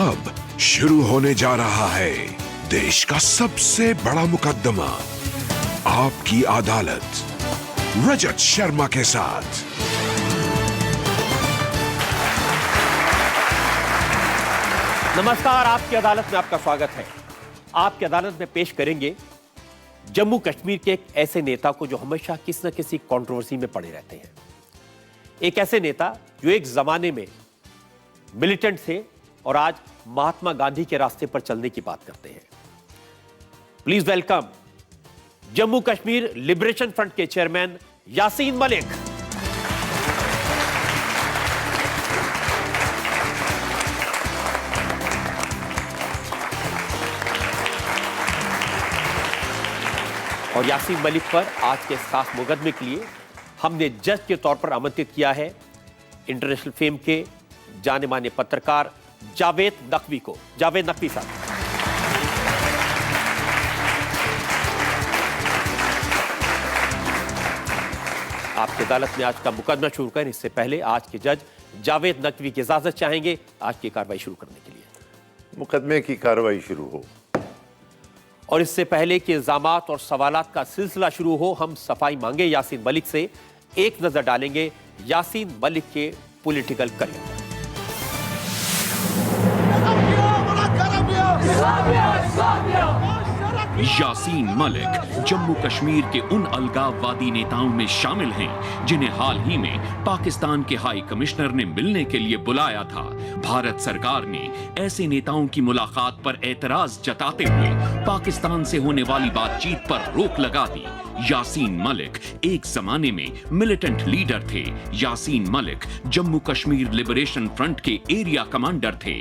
अब शुरू होने जा रहा है देश का सबसे बड़ा मुकदमा, आपकी अदालत, रजत शर्मा के साथ। नमस्कार, आपकी अदालत में आपका स्वागत है। आपकी अदालत में पेश करेंगे जम्मू कश्मीर के एक ऐसे नेता को जो हमेशा किसी न किसी कंट्रोवर्सी में पड़े रहते हैं। एक ऐसे नेता जो एक जमाने में मिलिटेंट थे और आज महात्मा गांधी के रास्ते पर चलने की बात करते हैं। Please welcome Jammu Kashmir liberation front के चेयरमैन यासीन मलिक। और यासीन मलिक पर आज के खास मुकदमे के लिए हमने जज के तौर पर आमंत्रित किया है इंटरनेशनल फेम के जाने माने पत्रकार जावेद नकवी को। जावेद नकवी साहब, आपकी अदालत में आज का मुकदमा शुरू करें इससे पहले आज के जज जावेद नकवी की इजाजत चाहेंगे आज की कार्रवाई शुरू करने के लिए। मुकदमे की कार्रवाई शुरू हो। और इससे पहले कि इल्जामात और सवालात का सिलसिला शुरू हो, हम सफाई मांगे यासीन मलिक से। एक नजर डालेंगे यासीन मलिक के पॉलिटिकल करियर। यासीन मलिक जम्मू कश्मीर के उन अलगाववादी नेताओं में शामिल हैं जिन्हें हाल ही में पाकिस्तान के हाई कमिश्नर ने मिलने के लिए बुलाया था। भारत सरकार ने ऐसे नेताओं की मुलाकात पर एतराज जताते हुए पाकिस्तान से होने वाली बातचीत पर रोक लगा दी। यासीन मलिक एक जमाने में मिलिटेंट लीडर थे। यासीन मलिक जम्मू कश्मीर लिबरेशन फ्रंट के एरिया कमांडर थे।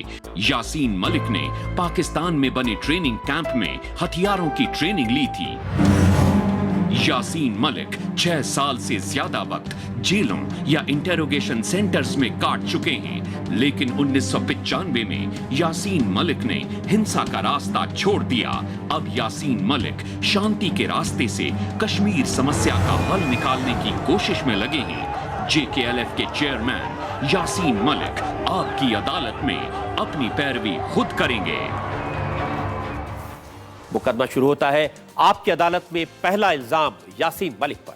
यासीन मलिक ने पाकिस्तान में बने ट्रेनिंग कैंप में हथियारों की ट्रेनिंग ली थी। यासीन मलिक 6 साल से ज्यादा वक्त जेलों या इंटेरोगेशन सेंटर्स में काट चुके हैं, लेकिन 1995 में यासीन मलिक ने हिंसा का रास्ता छोड़ दिया। अब यासीन मलिक शांति के रास्ते से कश्मीर समस्या का हल निकालने की कोशिश में लगे हैं। JKLF के चेयरमैन यासीन मलिक आपकी अदालत में अपनी पैरवी खुद करेंगे। मुकदमा शुरू होता है। आपकी अदालत में पहला इल्जाम यासीन मलिक पर।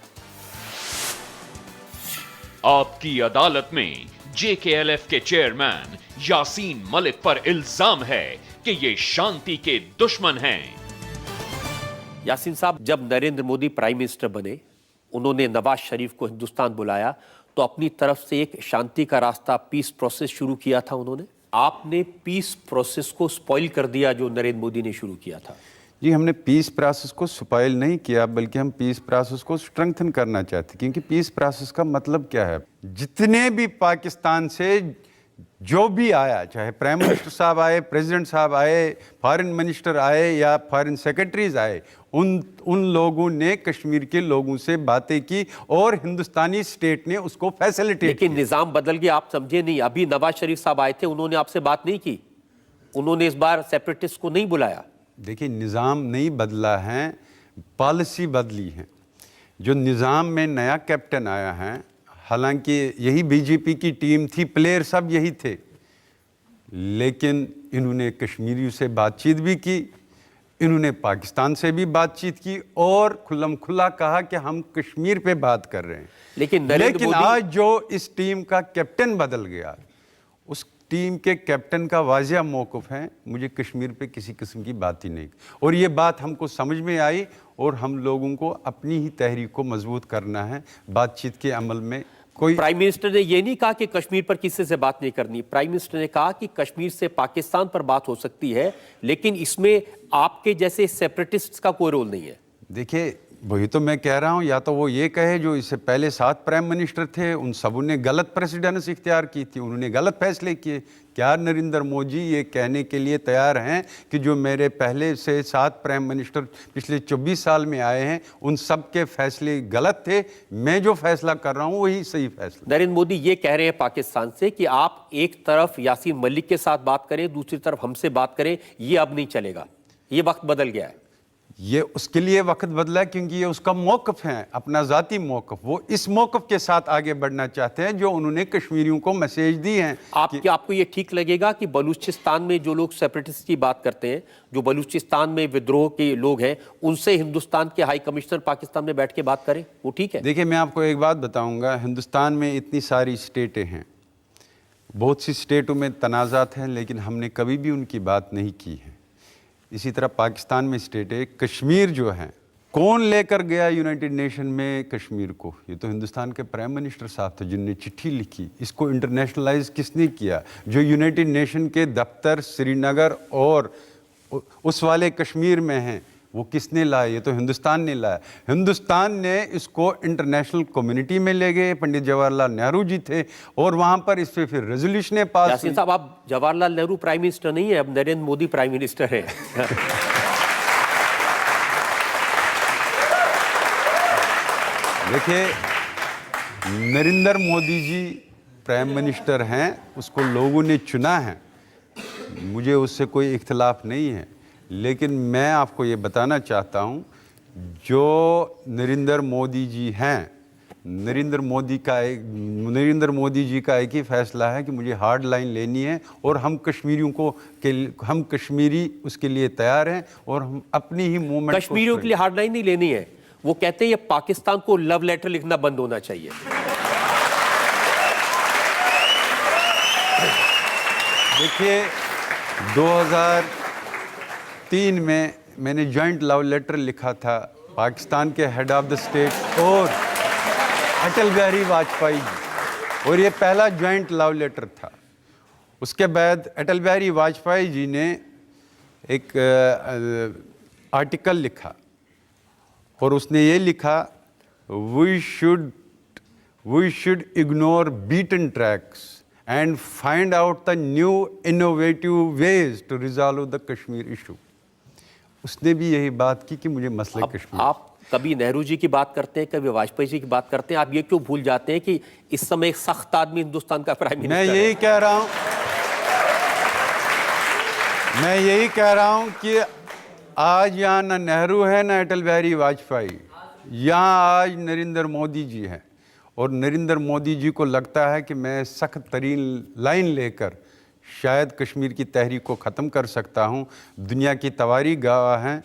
आपकी अदालत में JKLF के चेयरमैन यासीन मलिक पर इल्जाम है कि ये शांति के दुश्मन हैं। यासीन साहब, जब नरेंद्र मोदी प्राइम मिनिस्टर बने, उन्होंने नवाज शरीफ को हिंदुस्तान बुलाया तो अपनी तरफ से एक शांति का रास्ता, पीस प्रोसेस शुरू किया था उन्होंने। आपने पीस प्रोसेस को स्पॉइल कर दिया जो नरेंद्र मोदी ने शुरू किया था। जी, हमने पीस प्रोसेस को स्पॉइल नहीं किया, बल्कि हम पीस प्रोसेस को स्ट्रेंथन करना चाहते, क्योंकि पीस प्रोसेस का मतलब क्या है, जितने भी पाकिस्तान से जो भी आया, चाहे प्राइम मिनिस्टर साहब आए, प्रेसिडेंट साहब आए, फॉरेन मिनिस्टर आए या फॉरेन सेक्रेटरीज आए, उन लोगों ने कश्मीर के लोगों से बातें की और हिंदुस्तानी स्टेट ने उसको फैसिलिटेट। लेकिन निजाम बदल गया, आप समझे नहीं। अभी नवाज शरीफ साहब आए थे, उन्होंने आपसे बात नहीं की, उन्होंने इस बार सेपरेटिस्ट को नहीं बुलाया। देखिए, निज़ाम नहीं बदला है, पॉलिसी बदली है। जो निज़ाम में नया कैप्टन आया है, हालांकि यही बीजेपी की टीम थी, प्लेयर सब यही थे, लेकिन इन्होंने कश्मीरियों से बातचीत भी की, इन्होंने पाकिस्तान से भी बातचीत की और खुल्लम खुला कहा कि हम कश्मीर पे बात कर रहे हैं। लेकिन आज जो इस टीम का कैप्टन बदल गया, उस टीम के कैप्टन का वाजिया मौक़िफ़ है, मुझे कश्मीर पे किसी किस्म की बात ही नहीं। और ये बात हमको समझ में आई और हम लोगों को अपनी ही तहरीक को मजबूत करना है। बातचीत के अमल में कोई, प्राइम मिनिस्टर ने ये नहीं कहा कि कश्मीर पर किसी से बात नहीं करनी। प्राइम मिनिस्टर ने कहा कि कश्मीर से पाकिस्तान पर बात हो सकती है, लेकिन इसमें आपके जैसे सेपरेटिस्ट का कोई रोल नहीं है। देखिए, वही तो मैं कह रहा हूँ, या तो वो ये कहे जो इससे पहले 7 प्राइम मिनिस्टर थे, उन सबों ने गलत प्रेसिडेंस इख्तियार की थी, उन्होंने गलत फैसले किए। क्या नरेंद्र मोदी ये कहने के लिए तैयार हैं कि जो मेरे पहले से 7 प्राइम मिनिस्टर पिछले 24 साल में आए हैं, उन सब के फैसले गलत थे, मैं जो फैसला कर रहा हूँ वही सही फैसला। नरेंद्र मोदी ये कह रहे हैं पाकिस्तान से कि आप एक तरफ यासीन मलिक के साथ बात करें, दूसरी तरफ हमसे बात करें, ये अब नहीं चलेगा, ये वक्त बदल गया है। ये उसके लिए वक्त बदला क्योंकि ये उसका मौक़िफ़ है, अपना ज़ाती मौक़िफ़। वो इस मौक़िफ़ के साथ आगे बढ़ना चाहते हैं जो उन्होंने कश्मीरियों को मैसेज दी हैं। आपको ये ठीक लगेगा कि बलूचिस्तान में जो लोग सेपरेटिस्ट की बात करते हैं, जो बलूचिस्तान में विद्रोह के लोग हैं, उनसे हिंदुस्तान के हाई कमिश्नर पाकिस्तान में बैठ के बात करें, वो ठीक है? देखिए, मैं आपको एक बात बताऊँगा, हिंदुस्तान में इतनी सारी स्टेटें हैं, बहुत सी स्टेटों में तनाज़ात हैं, लेकिन हमने कभी भी उनकी बात नहीं की है। इसी तरह पाकिस्तान में स्टेट है, कश्मीर जो है, कौन लेकर गया यूनाइटेड नेशन में कश्मीर को? ये तो हिंदुस्तान के प्राइम मिनिस्टर साहब थे जिनने चिट्ठी लिखी। इसको इंटरनेशनलाइज किसने किया? जो यूनाइटेड नेशन के दफ्तर श्रीनगर और उस वाले कश्मीर में हैं, वो किसने लाया? ये तो हिंदुस्तान ने लाया। हिंदुस्तान ने इसको इंटरनेशनल कम्युनिटी में ले गए, पंडित जवाहरलाल नेहरू जी थे, और वहाँ पर इस पर फिर रेजोल्यूशन पास। यासीन साहब, आप जवाहरलाल नेहरू प्राइम मिनिस्टर नहीं है, अब नरेंद्र मोदी प्राइम मिनिस्टर है। देखिए, नरेंद्र मोदी जी प्राइम मिनिस्टर हैं, उसको लोगों ने चुना है, मुझे उससे कोई इख्तिलाफ नहीं है। लेकिन मैं आपको ये बताना चाहता हूँ, जो नरेंद्र मोदी जी हैं, नरेंद्र मोदी जी का एक ही फैसला है कि मुझे हार्ड लाइन लेनी है, और हम कश्मीरी उसके लिए तैयार हैं, और हम अपनी ही मूवमेंट कश्मीरियों के लिए हार्ड लाइन नहीं लेनी है। वो कहते हैं ये पाकिस्तान को लव लेटर लिखना बंद होना चाहिए। देखिए, 2003 में मैंने जॉइंट लव लेटर लिखा था पाकिस्तान के हेड ऑफ द स्टेट और अटल बिहारी वाजपेयी जी, और ये पहला जॉइंट लव लेटर था। उसके बाद अटल बिहारी वाजपेयी जी ने एक आर्टिकल लिखा, और उसने ये लिखा, we should ignore beaten tracks and find out the new innovative ways to resolve the Kashmir issue। उसने भी यही बात की कि मुझे मसले कश्मीर। आप कभी नेहरू जी की बात करते हैं, कभी वाजपेयी जी की बात करते हैं, आप ये क्यों भूल जाते हैं कि इस समय एक सख्त आदमी हिंदुस्तान का प्राइम मिनिस्टर है? मैं यही कह रहा हूं कि आज यहाँ ना नेहरू है ना अटल बिहारी वाजपेयी, यहाँ आज नरेंद्र मोदी जी हैं, और नरेंद्र मोदी जी को लगता है कि मैं सख्त तरीन लाइन लेकर शायद कश्मीर की तहरीक को ख़त्म कर सकता हूं। दुनिया की तवारीख गवाह हैं,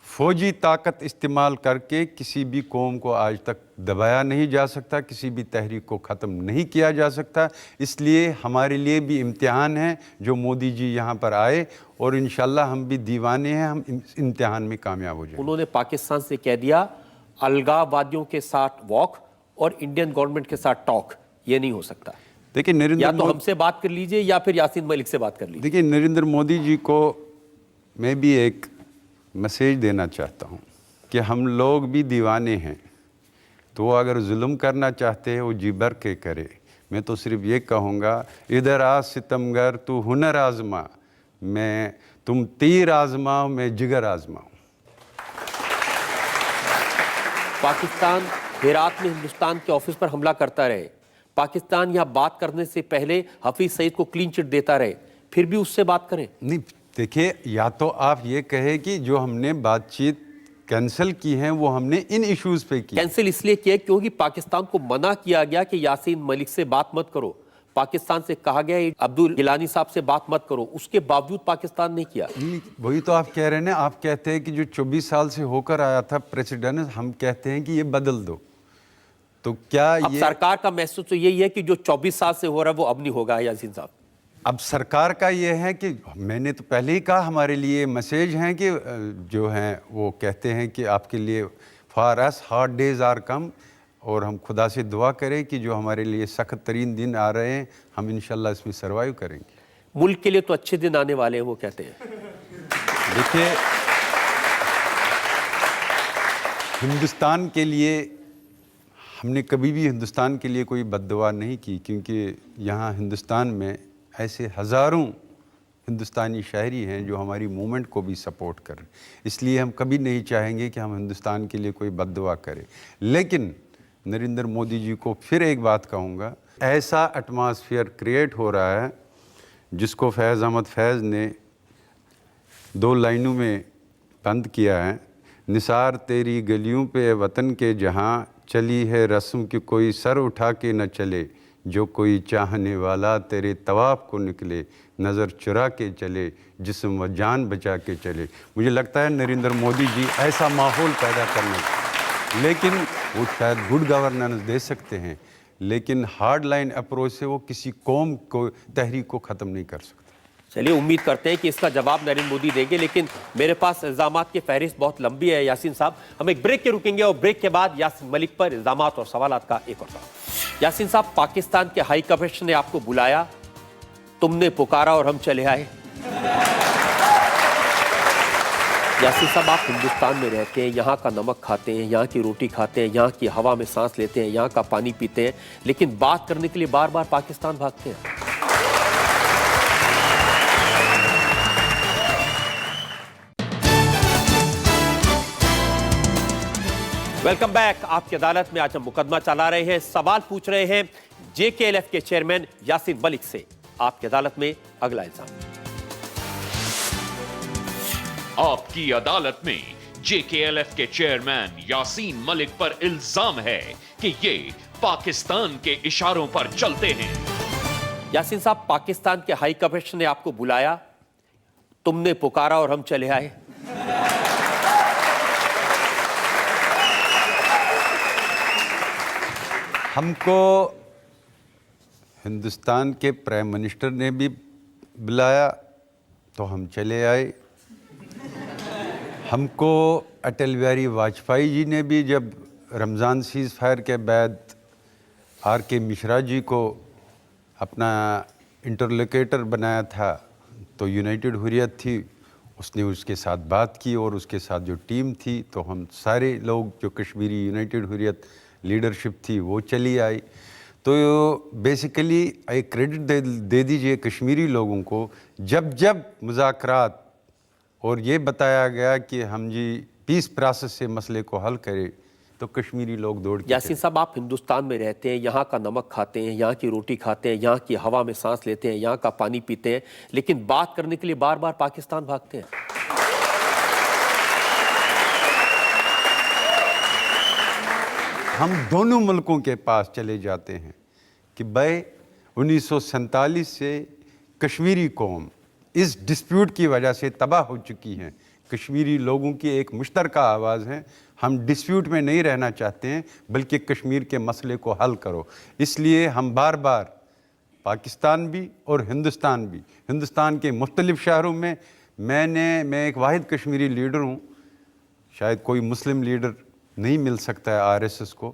फ़ौजी ताकत इस्तेमाल करके किसी भी कौम को आज तक दबाया नहीं जा सकता, किसी भी तहरीक को ख़त्म नहीं किया जा सकता। इसलिए हमारे लिए भी इम्तिहान है जो मोदी जी यहाँ पर आए, और इंशाल्लाह हम भी दीवाने हैं, हम इम्तिहान में कामयाब हो जाएं। उन्होंने पाकिस्तान से कह दिया अलगाववादियों के साथ वॉक और इंडियन गवर्नमेंट के साथ टॉक, ये नहीं हो सकता। देखिए, या तो हमसे बात कर लीजिए या फिर यासीन मलिक से बात कर लीजिए। देखिए, नरेंद्र मोदी जी को मैं भी एक मैसेज देना चाहता हूँ कि हम लोग भी दीवाने हैं, तो वो अगर जुल्म करना चाहते हैं वो जी भर के करे। मैं तो सिर्फ ये कहूँगा, इधर आ सितमगर तू हुनर आजमा, तुम तीर आजमाओ मैं जिगर आजमाऊँ। पाकिस्तान हेरात में हिंदुस्तान के ऑफिस पर हमला करता रहे, पाकिस्तान यहाँ बात करने से पहले हफीज सईद को क्लीन चिट देता रहे, फिर भी उससे बात करें? नहीं, देखिए, या तो आप ये कहे कि जो हमने बातचीत कैंसिल की है वो हमने इन इश्यूज पे की। कैंसिल इसलिए किया क्योंकि पाकिस्तान को मना किया गया कि यासीन मलिक से बात मत करो, पाकिस्तान से कहा गया अब्दुल गिलानी साहब से बात मत करो, उसके बावजूद पाकिस्तान ने किया। वही तो आप कह रहे हैं ना, आप कहते हैं कि जो 24 साल से होकर आया था प्रेसिडेंट, हम कहते हैं कि ये बदल दो, तो क्या अब ये सरकार का मैसेज तो यही है कि जो 24 साल से हो रहा है वो अब नहीं होगा? यासीन साहब, अब सरकार का ये है कि मैंने तो पहले ही कहा, हमारे लिए मैसेज हैं कि जो हैं वो कहते हैं कि आपके लिए for us hard days are come, और हम खुदा से दुआ करें कि जो हमारे लिए सख्त तरीन दिन आ रहे हैं हम इंशाल्लाह इसमें सर्वाइव करेंगे। मुल्क के लिए तो अच्छे दिन आने वाले हैं, वो कहते हैं। देखिए, हिंदुस्तान के लिए हमने कभी भी हिंदुस्तान के लिए कोई बद्दुआ नहीं की, क्योंकि यहाँ हिंदुस्तान में ऐसे हज़ारों हिंदुस्तानी शहरी हैं जो हमारी मूवमेंट को भी सपोर्ट कर रहे हैं। इसलिए हम कभी नहीं चाहेंगे कि हम हिंदुस्तान के लिए कोई बद्दुआ करें। लेकिन नरेंद्र मोदी जी को फिर एक बात कहूँगा, ऐसा एटमॉस्फेयर क्रिएट हो रहा है जिसको फैज़ अहमद फैज़ ने 2 लाइनों में बंद किया है निसार तेरी गलियों पे वतन के जहाँ, चली है रस्म कि कोई सर उठा के न चले, जो कोई चाहने वाला तेरे तवाफ को निकले, नज़र चुरा के चले, जिस्म व जान बचा के चले। मुझे लगता है नरेंद्र मोदी जी ऐसा माहौल पैदा करने, लेकिन वो शायद गुड गवर्नेंस दे सकते हैं, लेकिन हार्ड लाइन अप्रोच से वो किसी कौम को तहरीक को ख़त्म नहीं कर सकते। चलिए, उम्मीद करते हैं कि इसका जवाब नरेंद्र मोदी देंगे, लेकिन मेरे पास इल्जामात की फहरिस्त बहुत लंबी है। यासीन साहब, हम एक ब्रेक के रुकेंगे और ब्रेक के बाद यासीन मलिक पर इल्जामात और सवालात का एक और सवाल। यासीन साहब, पाकिस्तान के हाई कमिश्नर ने आपको बुलाया, तुमने पुकारा और हम चले आए। यासीन साहब, आप हिंदुस्तान में रहते हैं, यहाँ का नमक खाते हैं, यहाँ की रोटी खाते हैं, यहाँ की हवा में सांस लेते हैं, यहाँ का पानी पीते हैं, लेकिन बात करने के लिए बार बार पाकिस्तान भागते हैं। Welcome back. आपकी अदालत में आज हम मुकदमा चला रहे हैं, सवाल पूछ रहे हैं JKLF के चेयरमैन यासीन मलिक से। आपकी अदालत में अगला इल्जाम। आपकी अदालत में JKLF के चेयरमैन यासीन मलिक पर इल्जाम है कि ये पाकिस्तान के इशारों पर चलते हैं। यासीन साहब, पाकिस्तान के हाई कमिश्नर ने आपको बुलाया, तुमने पुकारा और हम चले आए। हमको हिंदुस्तान के प्राइम मिनिस्टर ने भी बुलाया तो हम चले आए। हमको अटल बिहारी वाजपेयी जी ने भी जब रमज़ान सीज़ फायर के बाद RK मिश्रा जी को अपना इंटरलोकेटर बनाया था, तो यूनाइटेड हुर्रियत थी, उसने उसके साथ बात की और उसके साथ जो टीम थी, तो हम सारे लोग जो कश्मीरी यूनाइटेड हुर्रियत लीडरशिप थी वो चली आई। तो बेसिकली एक क्रेडिट दे दीजिए कश्मीरी लोगों को, जब जब मुज़ाकरात और ये बताया गया कि हम जी पीस प्रोसेस से मसले को हल करें, तो कश्मीरी लोग दौड़ के। यासीन साहब, आप हिंदुस्तान में रहते हैं, यहाँ का नमक खाते हैं, यहाँ की रोटी खाते हैं, यहाँ की हवा में सांस लेते हैं, यहाँ का पानी पीते हैं, लेकिन बात करने के लिए बार बार पाकिस्तान भागते हैं। हम दोनों मुल्कों के पास चले जाते हैं कि भाई 1947 से कश्मीरी कौम इस डिस्प्यूट की वजह से तबाह हो चुकी है। कश्मीरी लोगों की एक मुश्तरका आवाज़ है, हम डिस्प्यूट में नहीं रहना चाहते हैं, बल्कि कश्मीर के मसले को हल करो। इसलिए हम बार बार पाकिस्तान भी और हिंदुस्तान भी, हिंदुस्तान के मुख्तलिफ शहरों में, मैं एक वाहिद कश्मीरी लीडर हूँ, शायद कोई मुस्लिम लीडर नहीं मिल सकता है RSS को।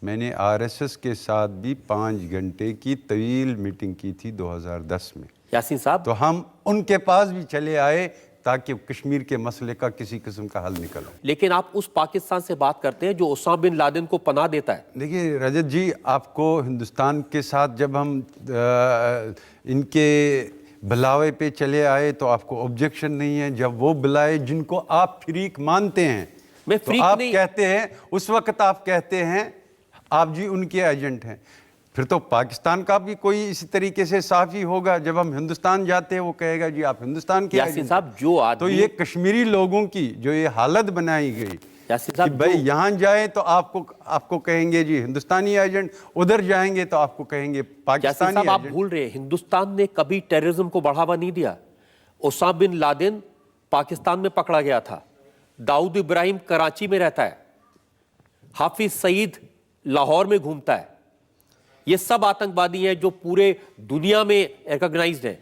मैंने RSS के साथ भी 5 घंटे की तवील मीटिंग की थी 2010 में। यासीन साहब, तो हम उनके पास भी चले आए ताकि कश्मीर के मसले का किसी किस्म का हल निकले। लेकिन आप उस पाकिस्तान से बात करते हैं जो ओसामा बिन लादेन को पनाह देता है। देखिए रजत जी, आपको हिंदुस्तान के साथ जब हम इनके बुलावे पे चले आए तो आपको ऑब्जेक्शन नहीं है। जब वो बुलाए जिनको आप फ्रीक मानते हैं, मैं तो फ्रीक आप नहीं। कहते हैं, उस वक्त आप कहते हैं आप जी उनके एजेंट हैं। फिर तो पाकिस्तान का भी कोई इसी तरीके से साफ ही होगा। जब हम हिंदुस्तान जाते हैं वो कहेगा जी आप हिंदुस्तान के यासीन एजेंट साहब, हैं। जो आदमी, तो ये कश्मीरी लोगों की जो ये हालत बनाई गई यासीन कि साहब, भाई यहाँ जाए तो आपको कहेंगे जी हिंदुस्तानी एजेंट, उधर जाएंगे तो आपको कहेंगे यासीन पाकिस्तानी साहब, आप एजेंट। भूल रहे हैं, हिंदुस्तान ने कभी टेररिज्म को बढ़ावा नहीं दिया। ओसामा बिन लादेन पाकिस्तान में पकड़ा गया था, दाऊद इब्राहिम कराची में रहता है, हाफिज सईद लाहौर में घूमता है। ये सब आतंकवादी हैं जो पूरे दुनिया में रिकॉग्नाइज्ड हैं।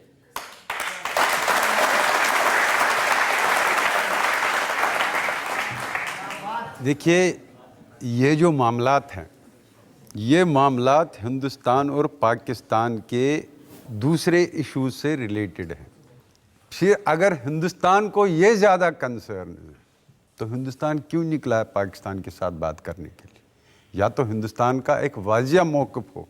देखिए, ये जो मामलात हैं, ये मामलात हिंदुस्तान और पाकिस्तान के दूसरे इश्यूज से रिलेटेड हैं। फिर अगर हिंदुस्तान को ये ज़्यादा कंसर्न है तो हिंदुस्तान क्यों निकला है पाकिस्तान के साथ बात करने के लिए? या तो हिंदुस्तान का एक वाजिया मौक़िफ़ हो।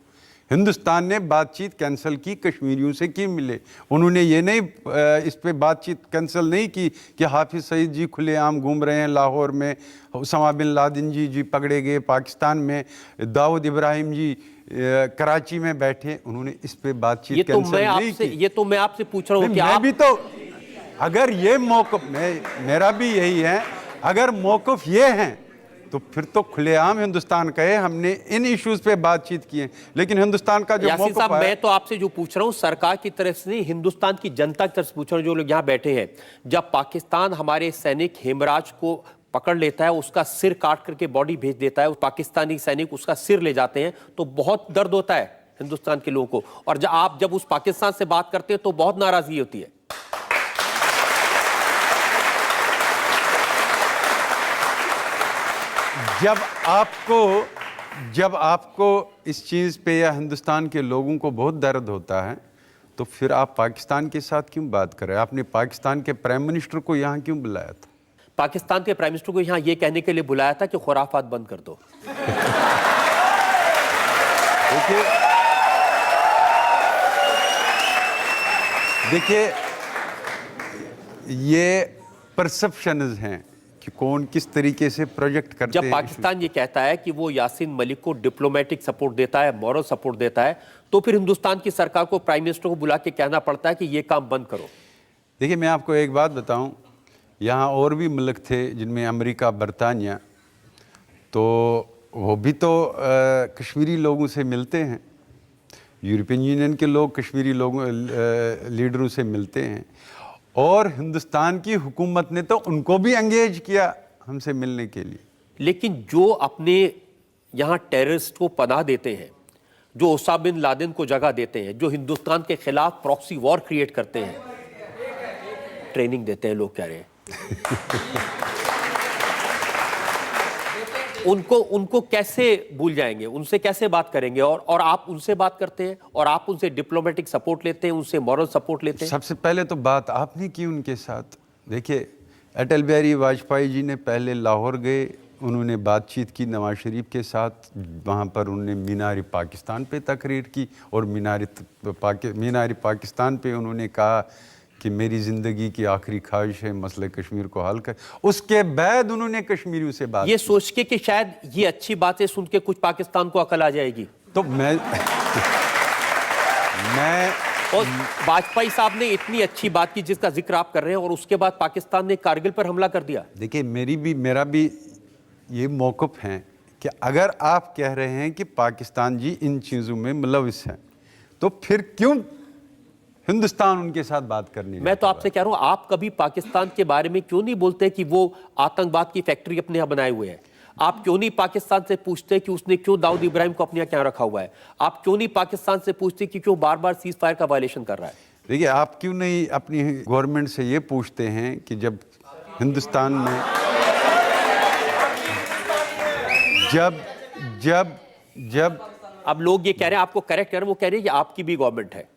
हिंदुस्तान ने बातचीत कैंसिल की, कश्मीरियों से क्यों मिले? उन्होंने ये नहीं इस पे बातचीत कैंसिल नहीं की कि हाफिज़ सईद जी खुलेआम घूम रहे हैं लाहौर में, ओसामा बिन लादेन जी पकड़े गए पाकिस्तान में, दाऊद इब्राहिम जी कराची में बैठे। उन्होंने इस पे बातचीत कैंसिल नहीं की। ये तो मैं आपसे पूछ रहा हूँ कि मैं आप भी तो, अगर ये मौक़िफ़ मेरा भी यही है, अगर मौक़िफ़ ये हैं तो फिर तो खुलेआम हिंदुस्तान कहे हमने इन इश्यूज पे बातचीत की है, लेकिन हिंदुस्तान का जो यासीन मौक़िफ़ साहब, है, मैं तो आपसे जो पूछ रहा हूं सरकार की तरफ से नहीं, हिंदुस्तान की जनता की तरफ से पूछ रहा हूं, जो लोग यहाँ बैठे हैं। जब पाकिस्तान हमारे सैनिक हेमराज को पकड़ लेता है, उसका सिर काट करके बॉडी भेज देता है, पाकिस्तानी सैनिक उसका सिर ले जाते हैं, तो बहुत दर्द होता है हिंदुस्तान के लोगों को। और जब उस पाकिस्तान से बात करते हैं तो बहुत नाराजगी होती है। जब आपको इस चीज़ पे या हिंदुस्तान के लोगों को बहुत दर्द होता है तो फिर आप पाकिस्तान के साथ क्यों बात कर रहे हैं? आपने पाकिस्तान के प्राइम मिनिस्टर को यहाँ क्यों बुलाया था? पाकिस्तान के प्राइम मिनिस्टर को यहाँ ये कहने के लिए बुलाया था कि खुराफात बंद कर दो। देखिए ये परसेप्शंस हैं कि कौन किस तरीके से प्रोजेक्ट करते हैं। जब पाकिस्तान ये कहता है कि वो यासीन मलिक को डिप्लोमेटिक सपोर्ट देता है, मॉरल सपोर्ट देता है, तो फिर हिंदुस्तान की सरकार को प्राइम मिनिस्टर को बुला के कहना पड़ता है कि ये काम बंद करो। देखिए मैं आपको एक बात बताऊं, यहाँ और भी मुल्क थे जिनमें अमेरिका, बरतानिया, तो वो भी तो कश्मीरी लोगों से मिलते हैं। यूरोपियन यूनियन के लोग कश्मीरी लोगों लीडरों से मिलते हैं, और हिंदुस्तान की हुकूमत ने तो उनको भी एंगेज किया हमसे मिलने के लिए। लेकिन जो अपने यहाँ टेररिस्ट को पनाह देते हैं, जो ओसामा बिन लादेन को जगह देते हैं, जो हिंदुस्तान के खिलाफ प्रॉक्सी वॉर क्रिएट करते हैं, ट्रेनिंग देते हैं, लोग कह रहे हैं उनको कैसे भूल जाएंगे, उनसे कैसे बात करेंगे? और आप उनसे बात करते हैं और आप उनसे डिप्लोमेटिक सपोर्ट लेते हैं, उनसे मॉरल सपोर्ट लेते हैं। सबसे पहले तो बात आपने की उनके साथ। देखिए अटल बिहारी वाजपेयी जी ने पहले लाहौर गए, उन्होंने बातचीत की नवाज शरीफ के साथ, वहाँ पर उन्होंने मीनार पाकिस्तान पे तकरीर की, और मीनार पाकिस्तान पे उन्होंने कहा कि मेरी ज़िंदगी की आखिरी ख्वाहिश है मसले कश्मीर को हल कर। उसके बाद उन्होंने कश्मीरियों से बात ये सोच के कि शायद ये अच्छी बातें सुन के कुछ पाकिस्तान को अकल आ जाएगी, तो मैं और वाजपेयी साहब ने इतनी अच्छी बात की जिसका जिक्र आप कर रहे हैं, और उसके बाद पाकिस्तान ने कारगिल पर हमला कर दिया। देखिए मेरा भी ये मौक़िफ़ है कि अगर आप कह रहे हैं कि पाकिस्तान जी इन चीज़ों में मुलविस हैं, तो फिर क्यों हिंदुस्तान उनके साथ बात करनी? मैं तो आपसे कह रहा हूं, आप कभी पाकिस्तान के बारे में क्यों नहीं बोलते कि वो आतंकवाद की फैक्ट्री अपने यहाँ बनाए हुए हैं? आप क्यों नहीं पाकिस्तान से पूछते कि उसने क्यों दाऊद इब्राहिम को अपने यहाँ क्या रखा हुआ है? आप क्यों नहीं पाकिस्तान से पूछते कि क्यों बार बार सीज फायर का वायलेशन कर रहा है? देखिए आप क्यों नहीं अपनी गवर्नमेंट से ये पूछते हैं कि जब हिंदुस्तान में जब अब लोग ये कह रहे हैं, आपको करेक्ट कर रहे हैं, वो कह रहे हैं कि आपकी भी गवर्नमेंट है।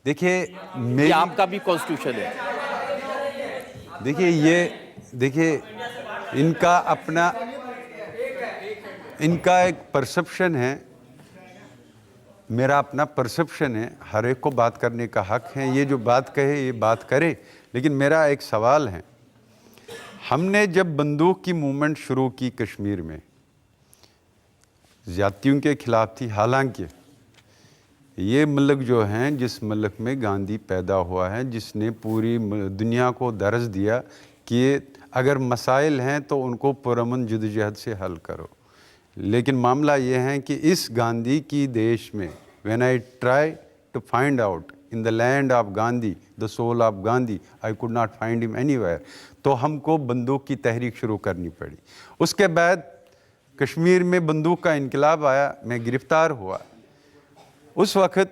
देखिए ये आपका भी कॉन्स्टिट्यूशन है। देखिए इनका एक परसेप्शन है, मेरा अपना परसेप्शन है, हर एक को बात करने का हक है, ये जो बात कहे ये बात करे। लेकिन मेरा एक सवाल है, हमने जब बंदूक की मूवमेंट शुरू की कश्मीर में, ज़्यादतियों के खिलाफ थी, हालांकि ये मुल्क जो हैं, जिस मुल्क में गांधी पैदा हुआ है, जिसने पूरी दुनिया को दर्ज दिया कि अगर मसाइल हैं तो उनको पुरअमन जद्दोजहद से हल करो। लेकिन मामला ये है कि इस गांधी की देश में, when I try to find out in the land of Gandhi the soul of Gandhi, I could not find him anywhere, तो हमको बंदूक की तहरीक शुरू करनी पड़ी। उसके बाद कश्मीर में बंदूक का इनकलाब आया, मैं गिरफ्तार हुआ। उस वक़्त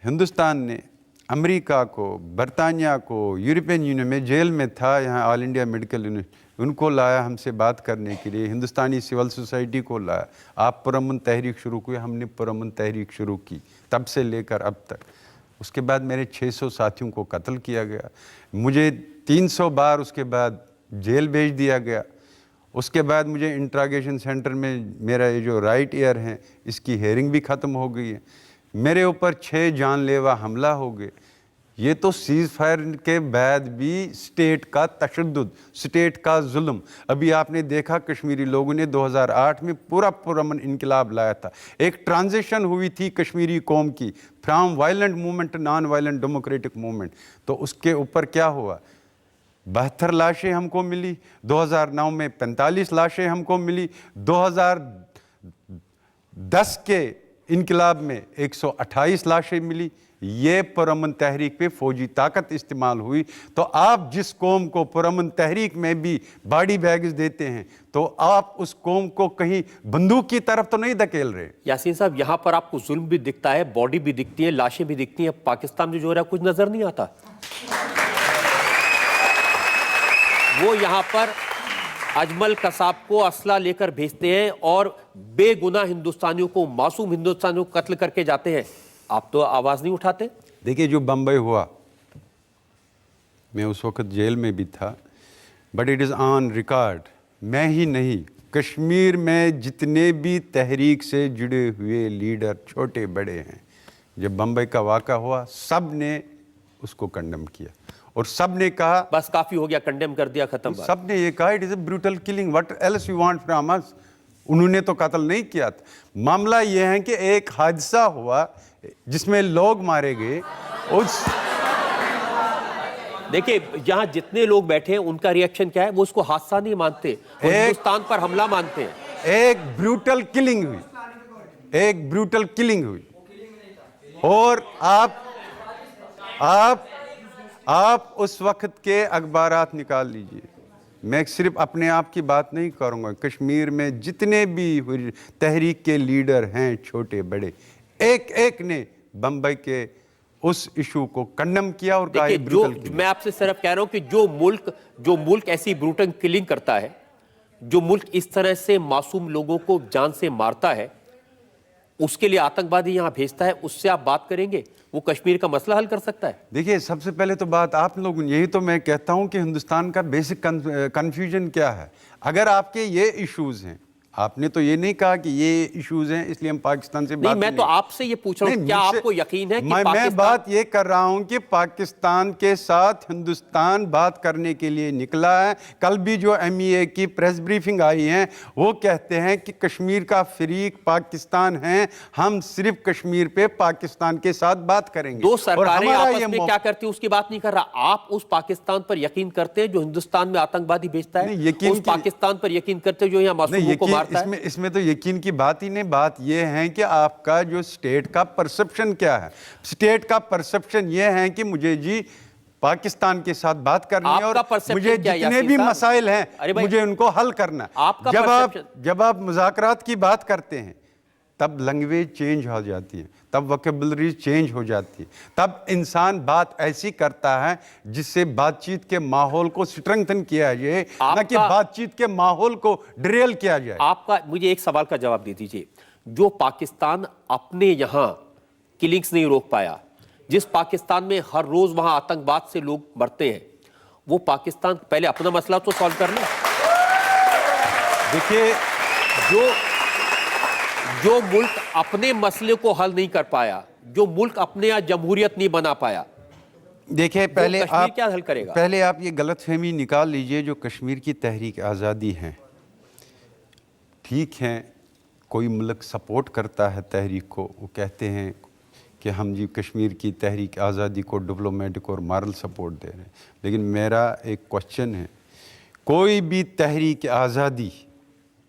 हिंदुस्तान ने अमेरिका को, बरतानिया को, यूरोपियन यूनियन में जेल में था, यहाँ ऑल इंडिया मेडिकल यूनियन, उनको लाया हमसे बात करने के लिए, हिंदुस्तानी सिविल सोसाइटी को लाया। आप पुरअमन तहरीक शुरू की, हमने पुरअमन तहरीक शुरू की, तब से लेकर अब तक। उसके बाद मेरे 600 साथियों को कत्ल किया गया, मुझे 300 बार उसके बाद जेल भेज दिया गया। उसके बाद मुझे इंट्रागेशन सेंटर में, मेरा ये जो राइट ईयर है इसकी हेयरिंग भी ख़त्म हो गई है। मेरे ऊपर 6 जानलेवा हमला हो गए। ये तो सीज़ फायर के बाद भी स्टेट का तशद्दुद, स्टेट का जुल्म। अभी आपने देखा कश्मीरी लोगों ने 2008 में पूरा पुरअमन इनकलाब लाया था। एक ट्रांजिशन हुई थी कश्मीरी कौम की from violent movement to non violent democratic movement. तो उसके ऊपर क्या हुआ? 72 लाशें हमको मिली, 2009 में 45 लाशें हमको मिली, 2010 के इनकलाब में 128 लाशें मिली। ये पुरअमन तहरीक पे फौजी ताकत इस्तेमाल हुई। तो आप जिस कौम को पुरअमन तहरीक में भी बॉडी बैग्स देते हैं, तो आप उस कौम को कहीं बंदूक की तरफ तो नहीं धकेल रहे। यासीन साहब, यहां पर आपको जुल्म भी दिखता है, बॉडी भी दिखती है, लाशें भी दिखती हैं। पाकिस्तान में जो हो रहा है कुछ नजर नहीं आता। वो यहां पर अजमल कसाब को असला लेकर भेजते हैं और बेगुनाह हिंदुस्तानियों को, मासूम हिंदुस्तानियों को कत्ल करके जाते हैं। आप तो आवाज नहीं उठाते। देखिए, जो बम्बई हुआ, मैं उस वक्त जेल में भी था, but it is on record. मैं ही नहीं, कश्मीर में जितने भी तहरीक से जुड़े हुए लीडर छोटे बड़े हैं, जब बम्बई का वाक़ा हुआ सब ने उसको कंडेम किया और सब ने कहा बस काफी हो गया, कंडेम कर दिया, खत्म बात। सब ने ये कहा it is a brutal killing, what else you want from us. उन्होंने तो कत्ल नहीं किया था। मामला ये है कि एक हादसा हुआ जिसमें लोग मारे गए। उस देखिए, यहां जितने लोग बैठे हैं उनका रिएक्शन क्या है? वो उसको हादसा नहीं मानते, वो हिंदुस्तान पर हमला मानते हैं। एक ब्रूटल किलिंग हुई, एक ब्रूटल किलिंग हुई। और आप उस वक्त के अखबारात निकाल लीजिए। मैं सिर्फ अपने आप की बात नहीं करूंगा, कश्मीर में जितने भी तहरीक के लीडर हैं छोटे बड़े, एक एक ने बम्बई के उस इशू को कंडेम किया और कहा जो मैं आपसे सिर्फ कह रहा हूं कि जो मुल्क ऐसी ब्रूटल किलिंग करता है, जो मुल्क इस तरह से मासूम लोगों को जान से मारता है, उसके लिए आतंकवादी यहां भेजता है, उससे आप बात करेंगे? वो कश्मीर का मसला हल कर सकता है? देखिए, सबसे पहले तो बात आप लोग, यही तो मैं कहता हूं कि हिंदुस्तान का बेसिक कंफ्यूजन क्या है। अगर आपके ये इश्यूज हैं, आपने तो ये नहीं कहा कि ये इश्यूज हैं इसलिए हम पाकिस्तान से बात नहीं, मैं तो आपसे ये पूछ रहा हूं, क्या आपको यकीन है कि मैं बात ये कर रहा हूं कि पाकिस्तान के साथ हिंदुस्तान बात करने के लिए निकला है। कल भी जो MEA की प्रेस ब्रीफिंग आई है, वो कहते हैं कि कश्मीर का फरीक पाकिस्तान है, हम सिर्फ कश्मीर पे पाकिस्तान के साथ बात करेंगे। दो सरकारें आपस में क्या करती है उसकी बात नहीं कर रहा। आप उस पाकिस्तान पर यकीन करते हैं जो हिंदुस्तान में आतंकवादी भेजता है? उस पाकिस्तान पर यकीन करते हैं जो यहाँ मासूमों को इसमें तो यकीन की बात ही नहीं। बात यह है कि आपका जो स्टेट का परसेप्शन क्या है। स्टेट का परसेप्शन यह है कि मुझे जी पाकिस्तान के साथ बात करनी है और मुझे जितने भी मसाइल हैं मुझे उनको हल करना है। जब आप मुज़ाकरात की बात करते हैं तब लैंग्वेज चेंज हो जाती है, तब वोकेबलरी चेंज हो जाती है, तब इंसान बात ऐसी करता है जिससे बातचीत के माहौल को स्ट्रेंथन किया जाए, न कि बातचीत के माहौल को डिरेल किया जाए। आपका मुझे एक सवाल का जवाब दे दीजिए। जो पाकिस्तान अपने यहां किलिंग्स नहीं रोक पाया, जिस पाकिस्तान में हर रोज वहां आतंकवाद से लोग मरते हैं, वो पाकिस्तान पहले अपना मसला तो सॉल्व कर ले। देखिए, जो मुल्क अपने मसले को हल नहीं कर पाया, जो मुल्क अपने यहाँ जमहूरियत नहीं बना पाया, देखिए पहले आप क्या हल करेगा? पहले आप ये गलतफहमी निकाल लीजिए। जो कश्मीर की तहरीक आज़ादी है, ठीक है, कोई मुल्क सपोर्ट करता है तहरीक को, वो कहते हैं कि हम जी कश्मीर की तहरीक आज़ादी को डिप्लोमेटिक और मॉरल सपोर्ट दे रहे हैं। लेकिन मेरा एक क्वेश्चन है, कोई भी तहरीक आज़ादी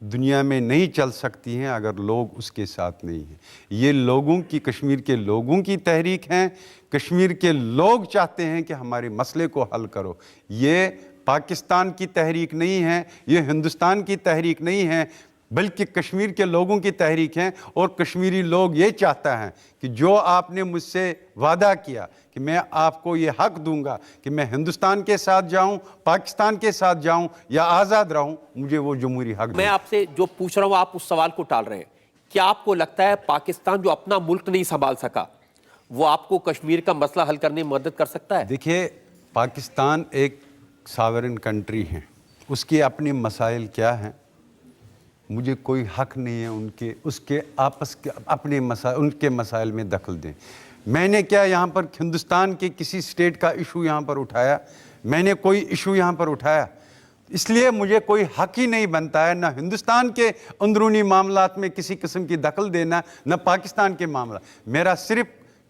दुनिया में नहीं चल सकती हैं अगर लोग उसके साथ नहीं हैं। ये लोगों की, कश्मीर के लोगों की तहरीक हैं। कश्मीर के लोग चाहते हैं कि हमारे मसले को हल करो। ये पाकिस्तान की तहरीक नहीं है, ये हिंदुस्तान की तहरीक नहीं है, बल्कि कश्मीर के लोगों की तहरीक है। और कश्मीरी लोग ये चाहता हैं कि जो आपने मुझसे वादा किया कि मैं आपको ये हक दूंगा कि मैं हिंदुस्तान के साथ जाऊं, पाकिस्तान के साथ जाऊं या आज़ाद रहूं, मुझे वो जमहूरी हक। मैं आपसे जो पूछ रहा हूं, आप उस सवाल को टाल रहे हैं। क्या आपको लगता है पाकिस्तान जो अपना मुल्क नहीं संभाल सका, वो आपको कश्मीर का मसला हल करने में मदद कर सकता है? देखिए, पाकिस्तान एक सॉवरेन कंट्री है, उसके अपने मसाइल क्या हैं, मुझे कोई हक नहीं है उसके आपस के अपने उनके मसाइल में दखल दें। मैंने क्या यहाँ पर हिंदुस्तान के किसी स्टेट का इशू यहाँ पर उठाया? मैंने कोई इशू यहाँ पर उठाया? इसलिए मुझे कोई हक ही नहीं बनता है ना हिंदुस्तान के अंदरूनी मामलात में किसी किस्म की दखल देना, न पाकिस्तान के मामला। मेरा सिर्फ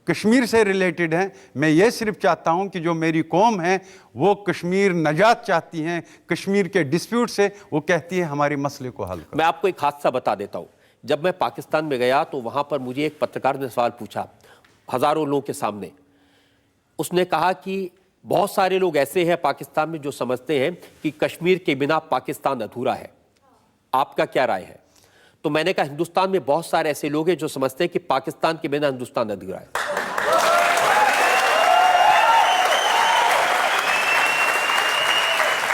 कश्मीर से रिलेटेड हैं। मैं ये सिर्फ चाहता हूं कि जो मेरी कौम है वो कश्मीर नजात चाहती हैं, कश्मीर के डिस्प्यूट से वो कहती है हमारे मसले को हल करो। मैं आपको एक हादसा बता देता हूं। जब मैं पाकिस्तान में गया तो वहां पर मुझे एक पत्रकार ने सवाल पूछा हजारों लोगों के सामने। उसने कहा कि बहुत सारे लोग ऐसे हैं पाकिस्तान में जो समझते हैं कि कश्मीर के बिना पाकिस्तान अधूरा है, आपका क्या राय है? तो मैंने कहा हिंदुस्तान में बहुत सारे ऐसे लोग हैं जो समझते हैं कि पाकिस्तान के बिना हिंदुस्तान अधूरा है।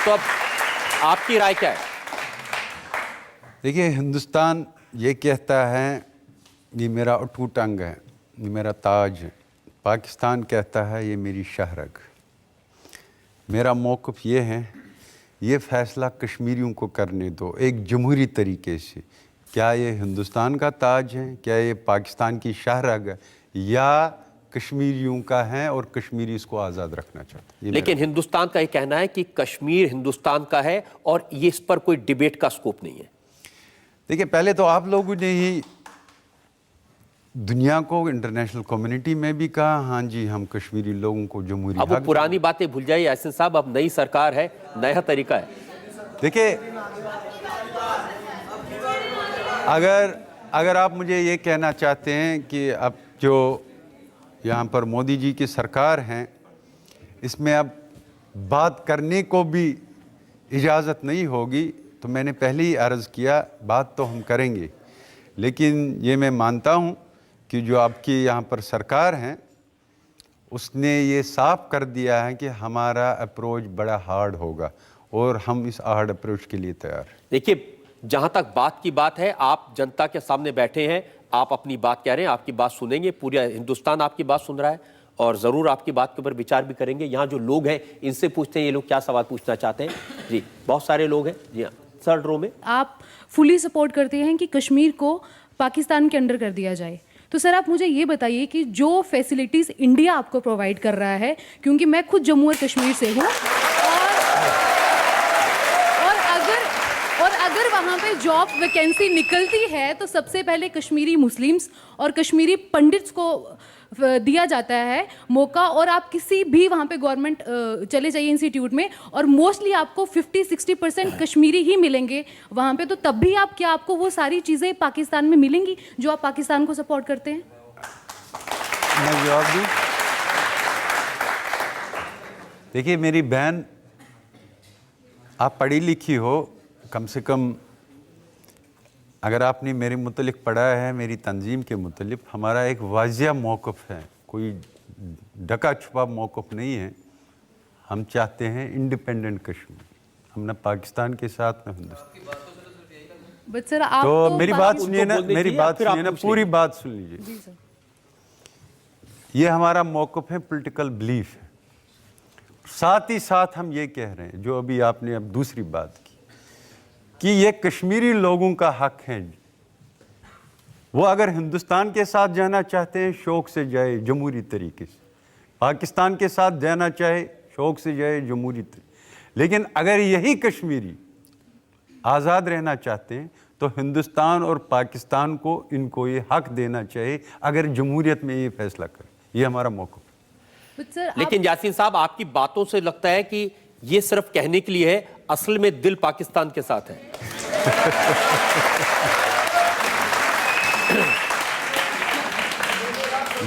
तो अब आपकी राय क्या है? देखिए, हिंदुस्तान ये कहता है ये मेरा अटूट अंग है, ये मेरा ताज है। पाकिस्तान कहता है ये मेरी शहरग। मेरा मौक़िफ़ ये है, ये फ़ैसला कश्मीरियों को करने दो एक जमहूरी तरीके से। क्या ये हिंदुस्तान का ताज है, क्या ये पाकिस्तान की शहरग है, या कश्मीरियों का है और कश्मीरी इसको आज़ाद रखना चाहते हैं? लेकिन हिंदुस्तान का ये कहना है कि कश्मीर हिंदुस्तान का है और ये इस पर कोई डिबेट का स्कोप नहीं है। देखिए, पहले तो आप लोगों ने ही दुनिया को, इंटरनेशनल कम्युनिटी में भी कहा हाँ जी हम कश्मीरी लोगों को जमहूरी अब वो हक। पुरानी बातें भूल जाइए यासीन साहब, अब नई सरकार है, नया तरीका है। देखिए, अगर आप मुझे ये कहना चाहते हैं कि अब जो यहाँ पर मोदी जी की सरकार हैं इसमें अब बात करने को भी इजाज़त नहीं होगी, तो मैंने पहले ही अर्ज़ किया बात तो हम करेंगे, लेकिन ये मैं मानता हूँ कि जो आपकी यहाँ पर सरकार हैं उसने ये साफ कर दिया है कि हमारा अप्रोच बड़ा हार्ड होगा और हम इस हार्ड अप्रोच के लिए तैयार हैं। देखिए, जहां तक बात की बात है, आप जनता के सामने बैठे हैं, आप अपनी बात कह रहे हैं, आपकी बात सुनेंगे, पूरा हिंदुस्तान आपकी बात सुन रहा है और ज़रूर आपकी बात के ऊपर विचार भी करेंगे। यहाँ जो लोग हैं इनसे पूछते हैं ये लोग क्या सवाल पूछना चाहते हैं। जी, बहुत सारे लोग हैं। जी हाँ, थर्ड रो में। आप फुली सपोर्ट करते हैं कि कश्मीर को पाकिस्तान के अंडर कर दिया जाए, तो सर आप मुझे ये बताइए कि जो फैसिलिटीज़ इंडिया आपको प्रोवाइड कर रहा है, क्योंकि मैं खुद जम्मू और कश्मीर से हूँ, और अगर वहाँ पे जॉब वैकेंसी निकलती है तो सबसे पहले कश्मीरी मुस्लिम्स और कश्मीरी पंडित्स को दिया जाता है मौका, और आप किसी भी वहाँ पे गवर्नमेंट चले जाइए इंस्टीट्यूट में और मोस्टली आपको 50-60% कश्मीरी ही मिलेंगे वहाँ पे, तो तब भी आप क्या आपको वो सारी चीज़ें पाकिस्तान में मिलेंगी जो आप पाकिस्तान को सपोर्ट करते हैं? मैं जवाब दूं? देखिए मेरी बहन, आप पढ़ी लिखी हो, कम से कम अगर आपने मेरे मुतलिक पढ़ा है, मेरी तंजीम के मुतलिक, हमारा एक वाज़िया मौक़िफ़ है, कोई ढका छुपा मौक़िफ़ नहीं है। हम चाहते हैं इंडिपेंडेंट कश्मीर, हम ना पाकिस्तान के साथ ना हिंदुस्तान। बट सर आप तो मेरी बात सुनिए ना, बोलने मेरी दीजिए, बात फिर आप सुनिए ना, पूछ पूरी लीजिए। बात सुन लीजिए। जी सर। ये हमारा मौक़िफ़ है, पॉलिटिकल बिलीफ है। साथ ही साथ हम ये कह रहे हैं, जो अभी आपने अब दूसरी बात की, कि ये कश्मीरी लोगों का हक है। वो अगर हिंदुस्तान के साथ जाना चाहते हैं शौक़ से जाए जमहूरी तरीके से, पाकिस्तान के साथ जाना चाहे शौक़ से जाए जमहूरी तरीके, लेकिन अगर यही कश्मीरी आज़ाद रहना चाहते हैं तो हिंदुस्तान और पाकिस्तान को इनको ये हक देना चाहिए अगर जमहूरियत में ये फैसला करें। ये हमारा मौक़िफ़ है। लेकिन यासीन साहब, आपकी बातों से लगता है कि ये सिर्फ कहने के लिए है, असल में दिल पाकिस्तान के साथ है।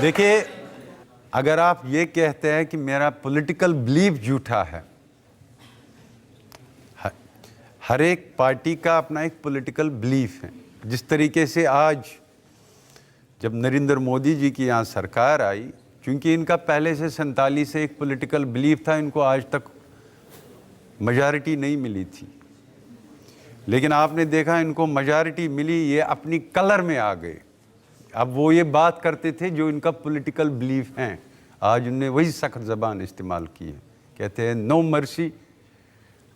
देखिए, अगर आप ये कहते हैं कि मेरा पॉलिटिकल बिलीफ झूठा है, हर एक पार्टी का अपना एक पॉलिटिकल बिलीफ है। जिस तरीके से आज जब नरेंद्र मोदी जी की यहाँ सरकार आई, क्योंकि इनका पहले से 47 से एक पॉलिटिकल बिलीफ था, इनको आज तक मेजॉरिटी नहीं मिली थी, लेकिन आपने देखा इनको मेजॉरिटी मिली, ये अपनी कलर में आ गए। अब वो ये बात करते थे जो इनका पॉलिटिकल बिलीफ हैं, आज उन्हें वही सख्त ज़बान इस्तेमाल की है, कहते हैं नो मर्सी।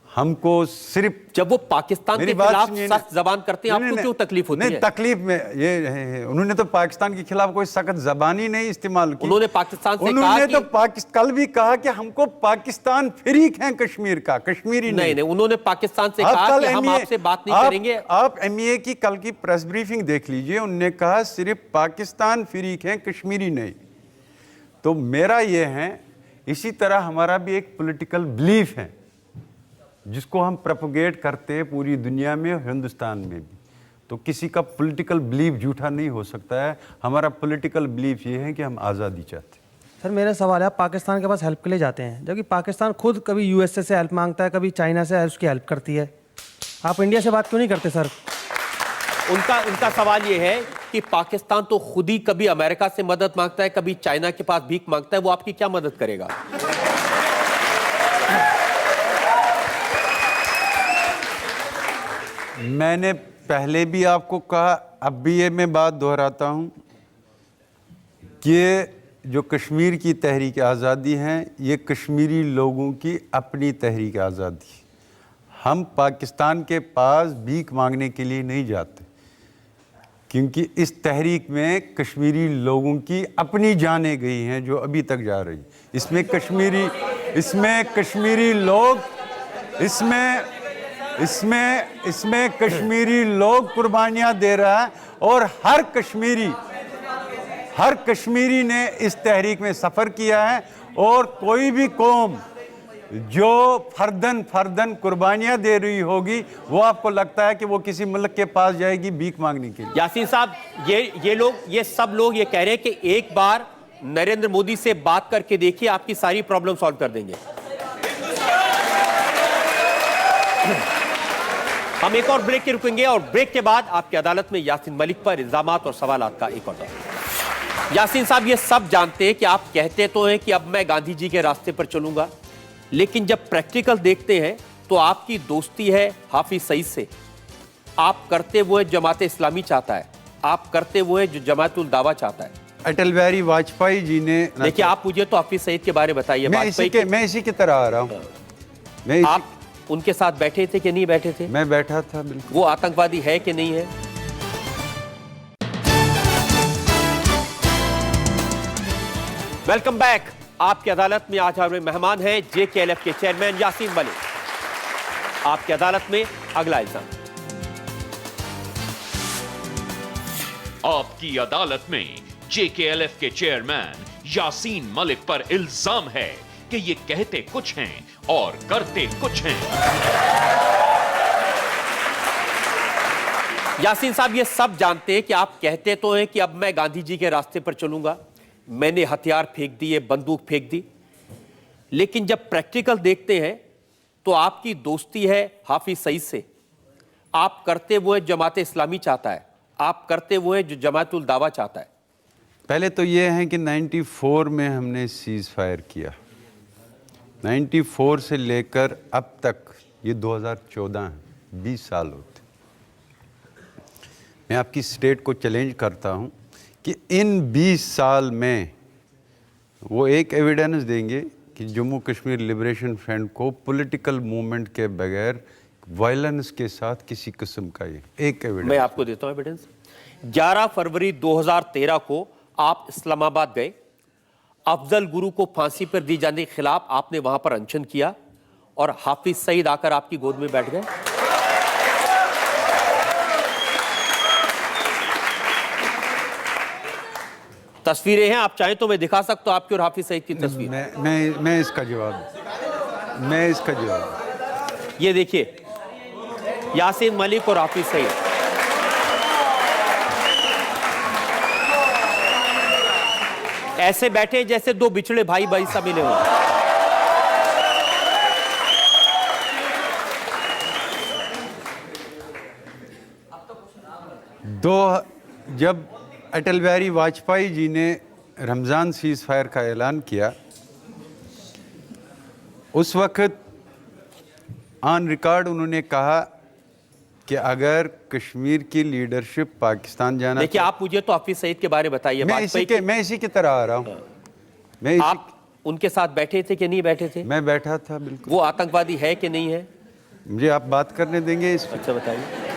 हमको सिर्फ जब वो पाकिस्तान के खिलाफ सख्त जबान करते हैं, आपको क्यों तकलीफ होती है? नहीं, तकलीफ में ये है, उन्होंने तो पाकिस्तान के खिलाफ कोई सख्त जबान ही नहीं इस्तेमाल की। उन्होंने पाकिस्तान से उन्होंने कहा तो कल भी कहा कि हमको पाकिस्तान फ्रीक है कश्मीर का, कश्मीरी नहीं। उन्होंने पाकिस्तान से कहा कि हम आपसे बात नहीं करेंगे। आप MEA की कल की प्रेस ब्रीफिंग देख लीजिए, उन्होंने कहा सिर्फ पाकिस्तान फ्रीक है, कश्मीरी नहीं। तो मेरा ये है, इसी तरह हमारा भी एक पॉलिटिकल बिलीफ है जिसको हम प्रोपोगेट करते हैं पूरी दुनिया में और हिंदुस्तान में भी। तो किसी का पॉलिटिकल बिलीफ झूठा नहीं हो सकता है। हमारा पॉलिटिकल बिलीफ ये है कि हम आज़ादी चाहते हैं। सर मेरा सवाल है, आप पाकिस्तान के पास हेल्प के लिए जाते हैं, जबकि पाकिस्तान खुद कभी यूएसए से हेल्प मांगता है, कभी चाइना से उसकी हेल्प करती है, आप इंडिया से बात क्यों नहीं करते सर? उनका सवाल ये है कि पाकिस्तान तो खुद ही कभी अमेरिका से मदद मांगता है, कभी चाइना के पास भीख मांगता है, वो आपकी क्या मदद करेगा? मैंने पहले भी आपको कहा, अब भी ये मैं बात दोहराता हूँ कि जो कश्मीर की तहरीक आज़ादी है, ये कश्मीरी लोगों की अपनी तहरीक आज़ादी। हम पाकिस्तान के पास भीख मांगने के लिए नहीं जाते, क्योंकि इस तहरीक में कश्मीरी लोगों की अपनी जानें गई हैं जो अभी तक जा रही। इसमें कश्मीरी लोग कुर्बानियाँ दे रहा है, और हर कश्मीरी ने इस तहरीक में सफ़र किया है। और कोई भी कौम जो फर्दन कुर्बानियाँ दे रही होगी, वो आपको लगता है कि वो किसी मुल्क के पास जाएगी भीख मांगने के लिए? यासीन साहब, ये सब लोग ये कह रहे हैं कि एक बार नरेंद्र मोदी से बात करके देखिए, आपकी सारी प्रॉब्लम सॉल्व कर देंगे। हम एक और ब्रेक के रुकेंगे, और ब्रेक के बाद आपकी अदालत में यासीन मलिक पर इल्जामात और सवालात का एक और दौर। यासीन साहब, ये सब जानते हैं कि आप कहते तो हैं कि अब मैं गांधी जी के रास्ते पर चलूंगा, लेकिन जब प्रैक्टिकल देखते हैं तो आपकी दोस्ती है हाफिज सईद से, आप करते वो है जमात इस्लामी चाहता है, आप करते वो है जो जमातुल दावा चाहता है। अटल बिहारी वाजपेयी जी ने, देखिए आप मुझे तो हाफिज सईद के बारे में बताइए। मैं इसी की तरह आ रहा हूँ। आप उनके साथ बैठे थे कि नहीं बैठे थे? मैं बैठा था, बिल्कुल। वो आतंकवादी है कि नहीं है? Welcome back. आपकी अदालत में आज हमारे मेहमान हैं JKLF के चेयरमैन यासीन मलिक। आपकी अदालत में अगला इल्जाम। आपकी अदालत में JKLF के चेयरमैन यासीन मलिक पर इल्जाम है कि ये कहते कुछ हैं और करते कुछ हैं। यासीन साहब, ये सब जानते हैं कि आप कहते तो हैं कि अब मैं गांधी जी के रास्ते पर चलूंगा, मैंने हथियार फेंक दिए, बंदूक फेंक दी, लेकिन जब प्रैक्टिकल देखते हैं तो आपकी दोस्ती है हाफिज सईद से, आप करते वो है जमात इस्लामी चाहता है, आप करते वो है जो जमातुल दावा चाहता है। पहले तो ये है कि 94 में हमने सीज फायर किया, 94 से लेकर अब तक ये 2014 है, 20 साल होते। मैं आपकी स्टेट को चैलेंज करता हूँ कि इन 20 साल में वो एक एविडेंस देंगे कि जम्मू कश्मीर लिबरेशन फ्रंट को पॉलिटिकल मूवमेंट के बगैर वायलेंस के साथ किसी किस्म का ये एक एविडेंस। मैं आपको देता हूँ एविडेंस। 11 फरवरी 2013 को आप इस्लामाबाद गए, अफजल गुरु को फांसी पर दी जाने के खिलाफ आपने वहां पर अनशन किया, और हाफिज सईद आकर आपकी गोद में बैठ गए। तस्वीरें हैं, आप चाहें तो मैं दिखा सकता हूं आपकी और हाफिज सईद की तस्वीर। मैं इसका जवाब ये देखिए, यासीन मलिक और हाफिज सईद। ऐसे बैठे जैसे दो बिछड़े भाई भाई सा मिले हुए। जब अटल बिहारी वाजपेयी जी ने रमज़ान सीज फायर का ऐलान किया, उस वक्त ऑन रिकॉर्ड उन्होंने कहा कि अगर कश्मीर की लीडरशिप पाकिस्तान जाना। देखिए, आप मुझे तो हाफिज सईद के बारे में बताइए। मैं इसी की तरह आ रहा हूँ। आप उनके साथ बैठे थे कि नहीं बैठे थे? मैं बैठा था, बिल्कुल। वो आतंकवादी है कि नहीं है? मुझे आप बात करने देंगे इस? अच्छा, बताइए।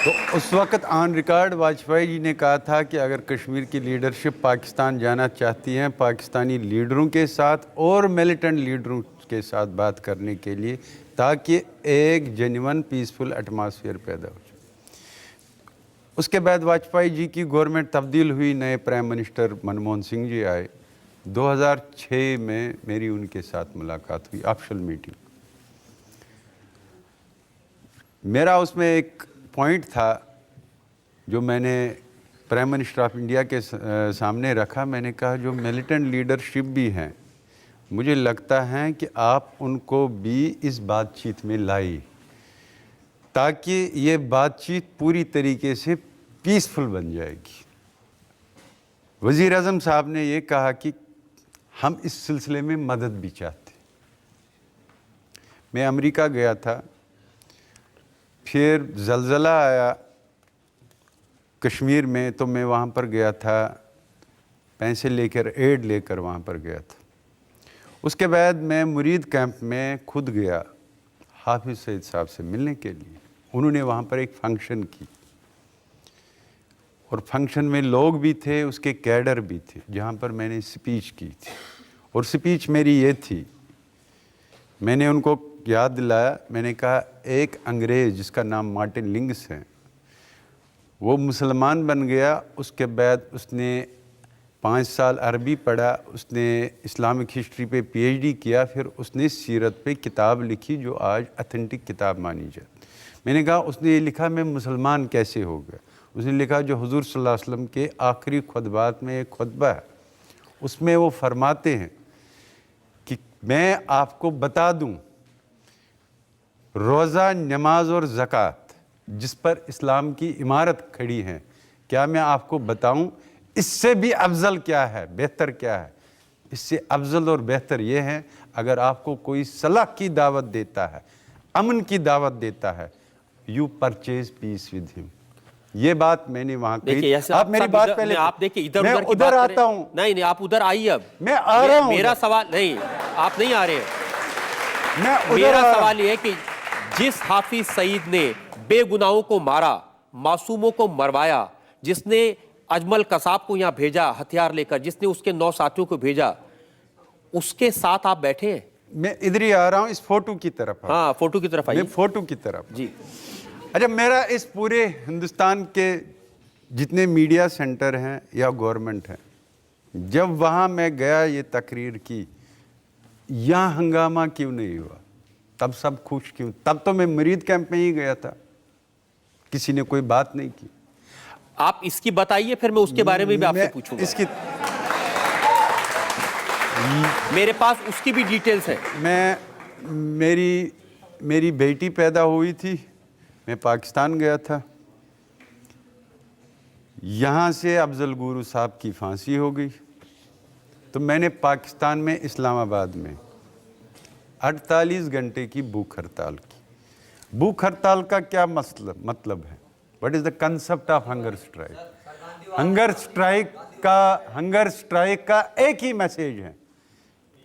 तो उस वक्त ऑन रिकॉर्ड वाजपेयी जी ने कहा था कि अगर कश्मीर की लीडरशिप पाकिस्तान जाना चाहती हैं, पाकिस्तानी लीडरों के साथ और मिलिटेंट लीडरों के साथ बात करने के लिए, ताकि एक जेन्युइन पीसफुल एटमॉस्फेयर पैदा हो जाए। उसके बाद वाजपेयी जी की गवर्नमेंट तब्दील हुई, नए प्राइम मिनिस्टर मनमोहन सिंह जी आए। 2006 में मेरी उनके साथ मुलाकात हुई, ऑफिशियल मीटिंग। मेरा उसमें एक पॉइंट था जो मैंने प्राइम मिनिस्टर ऑफ इंडिया के सामने रखा। मैंने कहा जो मिलिटेंट लीडरशिप भी हैं, मुझे लगता है कि आप उनको भी इस बातचीत में लाई, ताकि ये बातचीत पूरी तरीके से पीसफुल बन जाएगी। वज़ीर आज़म साहब ने ये कहा कि हम इस सिलसिले में मदद भी चाहते। मैं अमेरिका गया था, फिर ज़लज़ला आया कश्मीर में, तो मैं वहाँ पर गया था, पैसे लेकर, एड लेकर वहाँ पर गया था। उसके बाद मैं मुरीद कैंप में खुद गया हाफिज़ सईद साहब से मिलने के लिए। उन्होंने वहाँ पर एक फंक्शन की और फंक्शन में लोग भी थे, उसके कैडर भी थे, जहाँ पर मैंने स्पीच की थी। और स्पीच मेरी ये थी, मैंने उनको याद दिलाया, मैंने कहा एक अंग्रेज़ जिसका नाम मार्टिन लिंग्स है, वो मुसलमान बन गया। उसके बाद उसने 5 साल अरबी पढ़ा, उसने इस्लामिक हिस्ट्री पे PhD किया, फिर उसने सीरत पे किताब लिखी जो आज ऑथेंटिक किताब मानी जाती। मैंने कहा उसने ये लिखा मैं मुसलमान कैसे हो गया। उसने लिखा जो हुजूर सल्लल्लाहु अलैहि वसल्लम के आखिरी खुतबात में एक खुतबा है, उसमें वो फरमाते हैं कि मैं आपको बता दूं, रोज़ा, नमाज और ज़कात जिस पर इस्लाम की इमारत खड़ी है, क्या मैं आपको बताऊं इससे भी अफजल क्या है, बेहतर क्या है? इससे अफजल और बेहतर ये है, अगर आपको कोई सलाह की दावत देता है, अमन की दावत देता है, you purchase peace with him. ये बात मैंने वहां कही। आप मेरी बात पहले, आप देखिए इधर मैं उधर आता हूं। नहीं, आप उधर आइए। अब मैं आ रहा हूं। मेरा सवाल नहीं, आप नहीं आ रहे। मेरा सवाल ये है कि जिस हाफिज सईद ने बेगुनाहों को मारा, मासूमों को मरवाया, जिसने अजमल कसाब को यहां भेजा हथियार लेकर, जिसने उसके 9 साथियों को भेजा, उसके साथ आप बैठे हैं? मैं इधर ही आ रहा हूं, इस फोटो की तरफ। हाँ, फोटो की तरफ आइए। मैं फोटो की तरफ जी। अच्छा, मेरा इस पूरे हिंदुस्तान के जितने मीडिया सेंटर हैं या गवर्नमेंट हैं, जब वहाँ मैं गया ये तकरीर की, यहाँ हंगामा क्यों नहीं हुआ? तब सब खुश क्यों? तब तो मैं मुरीद कैंप में ही गया था, किसी ने कोई बात नहीं की। आप इसकी बताइए, फिर मैं उसके बारे में भी आपसे पूछूंगा। इसकी मेरे पास उसकी भी डिटेल्स है। मेरी बेटी पैदा हुई थी, मैं पाकिस्तान गया था, यहाँ से अफजल गुरु साहब की फांसी हो गई, तो मैंने पाकिस्तान में इस्लामाबाद में 48 घंटे की भूख हड़ताल की। भूख हड़ताल का क्या मतलब है? What is the concept of hunger strike? Hunger strike का एक ही मैसेज है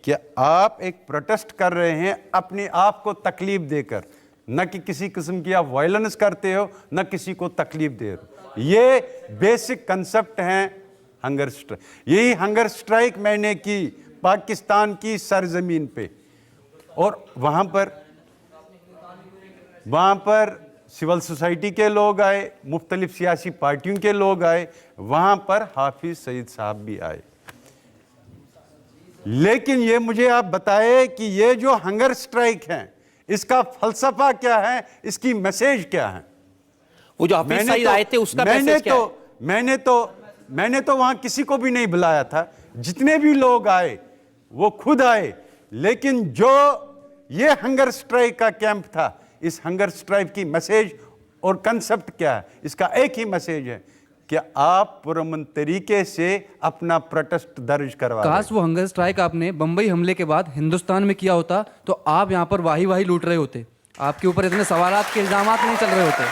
कि आप एक प्रोटेस्ट कर रहे हैं अपने आप को तकलीफ देकर, न कि किसी किस्म की आप वायलेंस करते हो, न किसी को तकलीफ दे रहे हो। ये बेसिक कंसेप्ट हैं हंगर स्ट्राइक। यही हंगर स्ट्राइक मैंने की पाकिस्तान की सरजमीन पे, और वहाँ पर सिविल सोसाइटी के लोग आए, मुख्तलिफ सियासी पार्टियों के लोग आए, वहाँ पर हाफिज सईद साहब भी आए। लेकिन ये मुझे आप बताएं कि ये जो हंगर स्ट्राइक है, इसका फलसफा क्या है, इसकी मैसेज क्या है? वो जो हाफिज सईद आए थे उसका मैसेज क्या है? मैंने तो वहां किसी को भी नहीं बुलाया था। जितने भी लोग आए वो खुद आए, लेकिन जो ये हंगर स्ट्राइक का कैंप था, इस हंगर स्ट्राइक की मैसेज और कंसेप्ट क्या है? इसका एक ही मैसेज है कि आप पुरअमन तरीके से अपना प्रोटेस्ट दर्ज करवा। काश वो हंगर स्ट्राइक आपने बंबई हमले के बाद हिंदुस्तान में किया होता, तो आप यहाँ पर वाही वाही लूट रहे होते, आपके ऊपर इतने सवालात के इल्जामात नहीं चल रहे होते।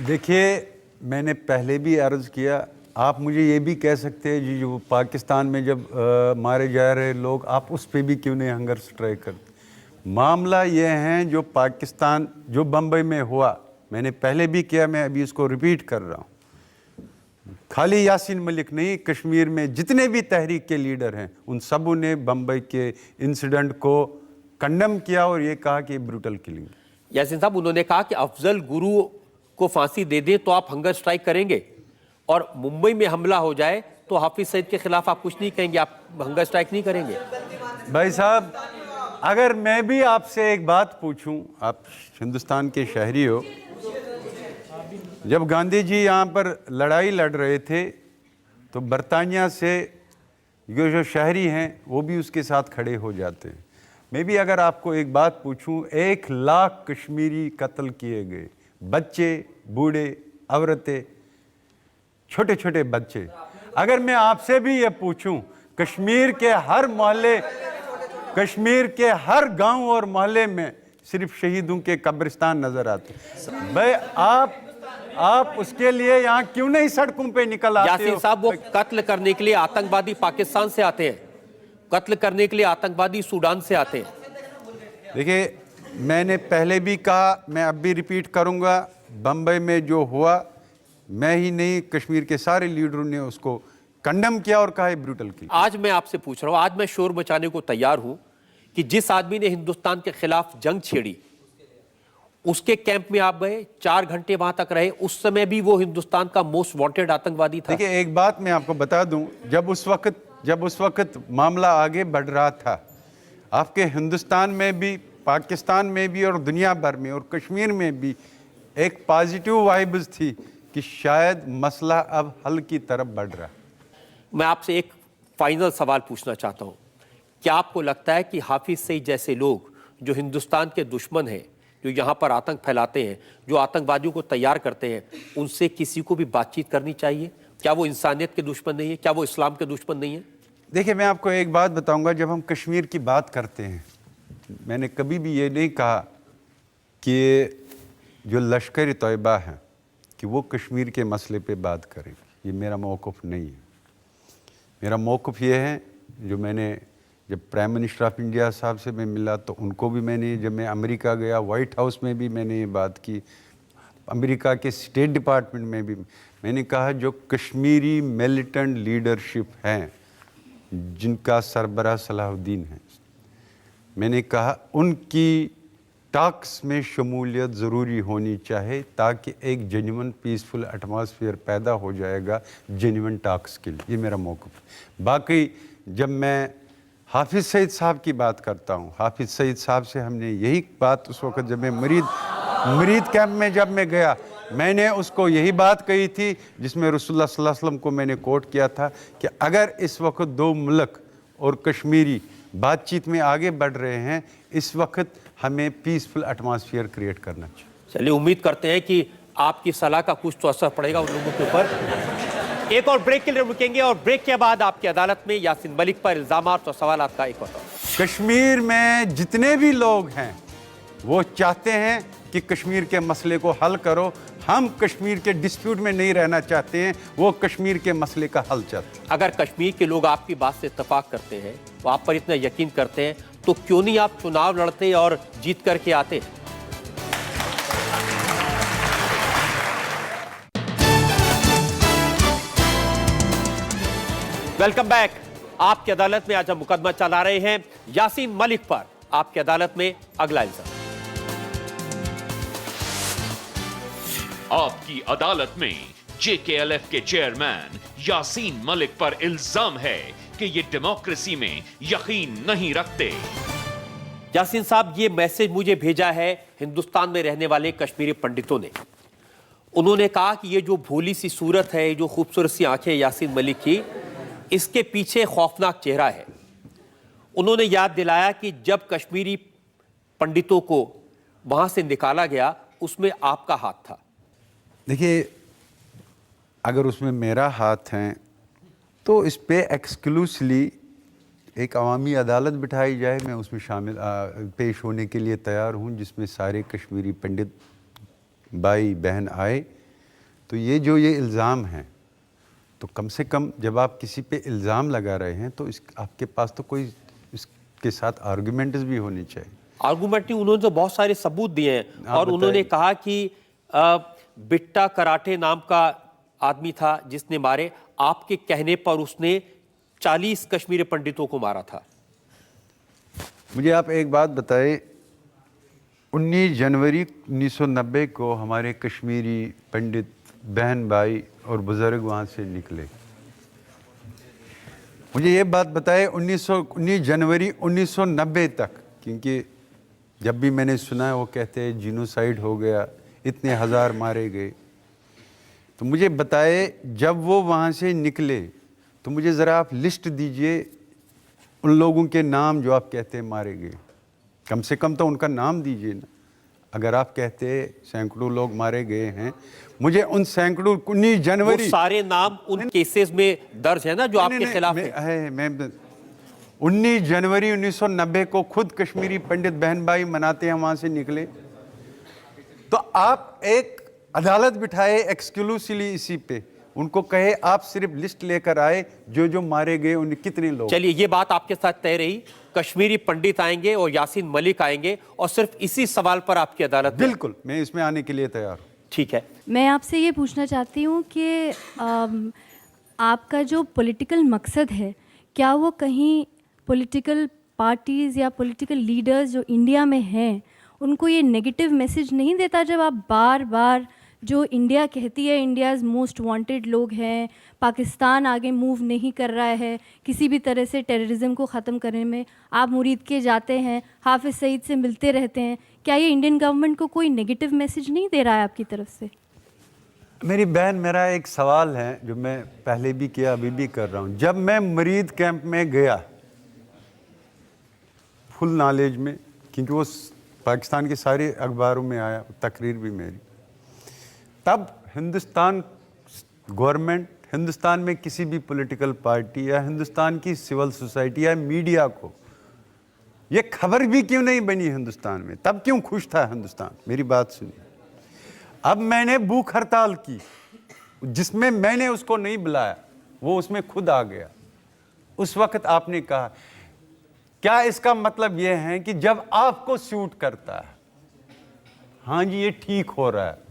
देखिए, मैंने पहले भी अर्ज किया, आप मुझे ये भी कह सकते हैं जी, जो पाकिस्तान में जब मारे जा रहे लोग, आप उस पर भी क्यों नहीं हंगर स्ट्राइक करते? मामला ये है जो पाकिस्तान, जो बम्बई में हुआ, मैंने पहले भी किया, मैं अभी इसको रिपीट कर रहा हूँ। खाली यासीन मलिक नहीं, कश्मीर में जितने भी तहरीक के लीडर हैं, उन सबों ने बम्बई के इंसिडेंट को कंडेम किया और ये कहा कि ब्रूटल किलिंग। यासीन साहब, उन्होंने कहा कि अफजल गुरु को फांसी दे दें तो आप हंगर स्ट्राइक करेंगे, और मुंबई में हमला हो जाए तो हाफिज सईद के खिलाफ आप कुछ नहीं कहेंगे, आप हंगर स्ट्राइक नहीं करेंगे। भाई साहब, अगर मैं भी आपसे एक बात पूछूं, आप हिंदुस्तान के शहरी हो, जब गांधी जी यहाँ पर लड़ाई लड़ रहे थे तो बरतानिया से ये जो शहरी हैं वो भी उसके साथ खड़े हो जाते हैं। मैं भी अगर आपको एक बात पूछूं, 1 लाख कश्मीरी कत्ल किए गए, बच्चे, बूढ़े, औरतें, छोटे छोटे बच्चे। अगर मैं आपसे भी ये पूछूं, कश्मीर के हर मोहल्ले, कश्मीर के हर गांव और मोहल्ले में सिर्फ शहीदों के कब्रिस्तान नजर आते, भाई आप उसके लिए यहाँ क्यों नहीं सड़कों पे निकल आते हो? यासीन साहब, वो कत्ल करने के लिए आतंकवादी पाकिस्तान से आते हैं, कत्ल करने के लिए आतंकवादी सूडान से आते हैं। देखिए, मैंने पहले भी कहा, मैं अब भी रिपीट करूंगा, बम्बई में जो हुआ, मैं ही नहीं, कश्मीर के सारे लीडरों ने उसको कंडम किया और कहा ब्रूटल की। आज मैं आपसे पूछ रहा हूं, आज मैं शोर मचाने को तैयार हूं कि जिस आदमी ने हिंदुस्तान के खिलाफ जंग छेड़ी, उसके कैंप में आप गए, 4 घंटे वहां तक रहे, उस समय भी वो हिंदुस्तान का मोस्ट वांटेड आतंकवादी था। देखिए, एक बात मैं आपको बता दूं, जब उस वक्त मामला आगे बढ़ रहा था, आपके हिंदुस्तान में भी, पाकिस्तान में भी और दुनिया भर में और कश्मीर में भी एक पॉजिटिव वाइब्स थी कि शायद मसला अब हल की तरफ बढ़ रहा। मैं आपसे एक फाइनल सवाल पूछना चाहता हूं, क्या आपको लगता है कि हाफिज सईद जैसे लोग जो हिंदुस्तान के दुश्मन हैं, जो यहाँ पर आतंक फैलाते हैं, जो आतंकवादियों को तैयार करते हैं, उनसे किसी को भी बातचीत करनी चाहिए? क्या वो इंसानियत के दुश्मन नहीं है? क्या वो इस्लाम के दुश्मन नहीं है? देखिए, मैं आपको एक बात बताऊंगा, जब हम कश्मीर की बात करते हैं, मैंने कभी भी ये नहीं कहा कि जो लश्कर तैयबा है कि वो कश्मीर के मसले पे बात करें। ये मेरा मौक़िफ़ नहीं है। मेरा मौक़िफ़ ये है, जो मैंने जब प्राइम मिनिस्टर ऑफ इंडिया साहब से मैं मिला तो उनको भी मैंने, जब मैं अमेरिका गया व्हाइट हाउस में भी मैंने ये बात की, अमेरिका के स्टेट डिपार्टमेंट में भी मैंने कहा, जो कश्मीरी मिलिटेंट लीडरशिप हैं जिनका सरबराह सलाहुद्दीन है, मैंने कहा उनकी टॉक्स में शमूलियत ज़रूरी होनी चाहिए ताकि एक जेन्युइन पीसफुल एटमॉस्फेयर पैदा हो जाएगा जेन्युइन टॉक्स के लिए। ये मेरा मौक़िफ़। बाकी जब मैं हाफिज़ सईद साहब की बात करता हूँ, हाफिज़ सईद साहब से हमने यही बात उस वक़्त जब मैं मरीद कैंप में जब मैं गया, मैंने उसको यही बात कही थी जिसमें रसूलुल्लाह सल्लल्लाहु अलैहि वसल्लम को मैंने कोट किया था कि अगर इस वक्त 2 मुल्क और कश्मीरी बातचीत में आगे बढ़ रहे हैं, इस वक्त हमें पीसफुल एटमॉस्फेयर क्रिएट करना चाहिए। चलिए, उम्मीद करते हैं कि आपकी सलाह का कुछ तो असर पड़ेगा उन लोगों के ऊपर। एक और ब्रेक के लिए रुकेंगे और ब्रेक के बाद आपकी अदालत में यासीन मलिक पर इल्जामात और सवालात का एक और। कश्मीर में जितने भी लोग हैं वो चाहते हैं कि कश्मीर के मसले को हल करो। हम कश्मीर के डिस्प्यूट में नहीं रहना चाहते हैं, वो कश्मीर के मसले का हल चाहते हैं। अगर कश्मीर के लोग आपकी बात से इत्तेफाक करते हैं, वो आप पर इतना यकीन करते हैं, तो क्यों नहीं आप चुनाव लड़ते और जीत करके आते? Welcome back. आपकी अदालत में आज हम मुकदमा चला रहे हैं यासीन मलिक पर। आपकी अदालत में अगला इल्जाम। आपकी अदालत में जेकेएलएफ के चेयरमैन यासीन मलिक पर इल्जाम है कि ये डेमोक्रेसी में यकीन नहीं रखते। यासीन साहब, ये मैसेज मुझे भेजा है हिंदुस्तान में रहने वाले कश्मीरी पंडितों ने। उन्होंने कहा कि ये जो भोली सी सूरत है, जो खूबसूरत सी आंखें यासीन मलिक की, इसके पीछे खौफनाक चेहरा है। उन्होंने याद दिलाया कि जब कश्मीरी पंडितों को वहां से निकाला गया, उसमें आपका हाथ था। देखिए, अगर उसमें मेरा हाथ है तो इस पे एक्सक्लूसिवली एक अवामी अदालत बिठाई जाए, मैं उसमें शामिल पेश होने के लिए तैयार हूँ, जिसमें सारे कश्मीरी पंडित भाई बहन आए। तो ये इल्ज़ाम हैं, तो कम से कम जब आप किसी पे इल्ज़ाम लगा रहे हैं तो आपके पास तो कोई इसके साथ आर्गूमेंट्स भी होनी चाहिए। आर्गूमेंट नहीं, उन्होंने तो बहुत सारे सबूत दिए हैं। और उन्होंने कहा कि बिट्टा कराटे नाम का आदमी था जिसने मारे, आपके कहने पर उसने 40 कश्मीरी पंडितों को मारा था। मुझे आप एक बात बताएं, 19 जनवरी 1990 को हमारे कश्मीरी पंडित बहन भाई और बुजुर्ग वहाँ से निकले। मुझे ये बात बताए 19 जनवरी 1990 तक, क्योंकि जब भी मैंने सुना है वो कहते हैं जीनोसाइड हो गया, इतने हज़ार मारे गए। तो मुझे बताए जब वो वहाँ से निकले तो मुझे ज़रा आप लिस्ट दीजिए उन लोगों के नाम जो आप कहते हैं मारे गए। कम से कम तो उनका नाम दीजिए ना। अगर आप कहते सैकड़ों लोग मारे गए हैं, मुझे उन सैकड़ों 19 जनवरी वो सारे नाम उन केसेस में दर्ज है ना जो आपके खिलाफ है। मैं 19 जनवरी 1990 को खुद कश्मीरी पंडित बहन भाई मनाते हैं वहां से निकले, तो आप एक अदालत बिठाए एक्सक्लूसिवली इसी पे, उनको कहे आप सिर्फ लिस्ट लेकर आए जो जो मारे गए उन कितने लोग। चलिए ये बात आपके साथ तय रही, कश्मीरी पंडित आएंगे और यासीन मलिक आएंगे और सिर्फ इसी सवाल पर आपकी अदालत। बिल्कुल, मैं इसमें आने के लिए तैयार हूँ। ठीक है, मैं आपसे ये पूछना चाहती हूँ कि आपका जो पॉलिटिकल मकसद है, क्या वो कहीं पॉलिटिकल पार्टीज़ या पॉलिटिकल लीडर्स जो इंडिया में हैं उनको ये नेगेटिव मैसेज नहीं देता जब आप बार बार जो इंडिया कहती है इंडियाज़ मोस्ट वांटेड लोग हैं, पाकिस्तान आगे मूव नहीं कर रहा है किसी भी तरह से टेररिज्म को ख़त्म करने में, आप मुरीद के जाते हैं, हाफिज़ सईद से मिलते रहते हैं, क्या ये इंडियन गवर्नमेंट को कोई नेगेटिव मैसेज नहीं दे रहा है आपकी तरफ से? मेरी बहन, मेरा एक सवाल है जो मैं पहले भी किया अभी भी कर रहा हूँ। जब मैं मरीद कैंप में गया फुल नॉलेज में, क्योंकि वो पाकिस्तान के सारे अखबारों में आया, तकरीर भी मेरी, तब हिंदुस्तान गवर्नमेंट, हिंदुस्तान में किसी भी पॉलिटिकल पार्टी या हिंदुस्तान की सिविल सोसाइटी या मीडिया को ये खबर भी क्यों नहीं बनी हिंदुस्तान में? तब क्यों खुश था हिंदुस्तान? मेरी बात सुनिए। अब मैंने भूख हड़ताल की जिसमें मैंने उसको नहीं बुलाया, वो उसमें खुद आ गया। उस वक्त आपने कहा, क्या इसका मतलब यह है कि जब आपको सूट करता है, हाँ जी ये ठीक हो रहा है,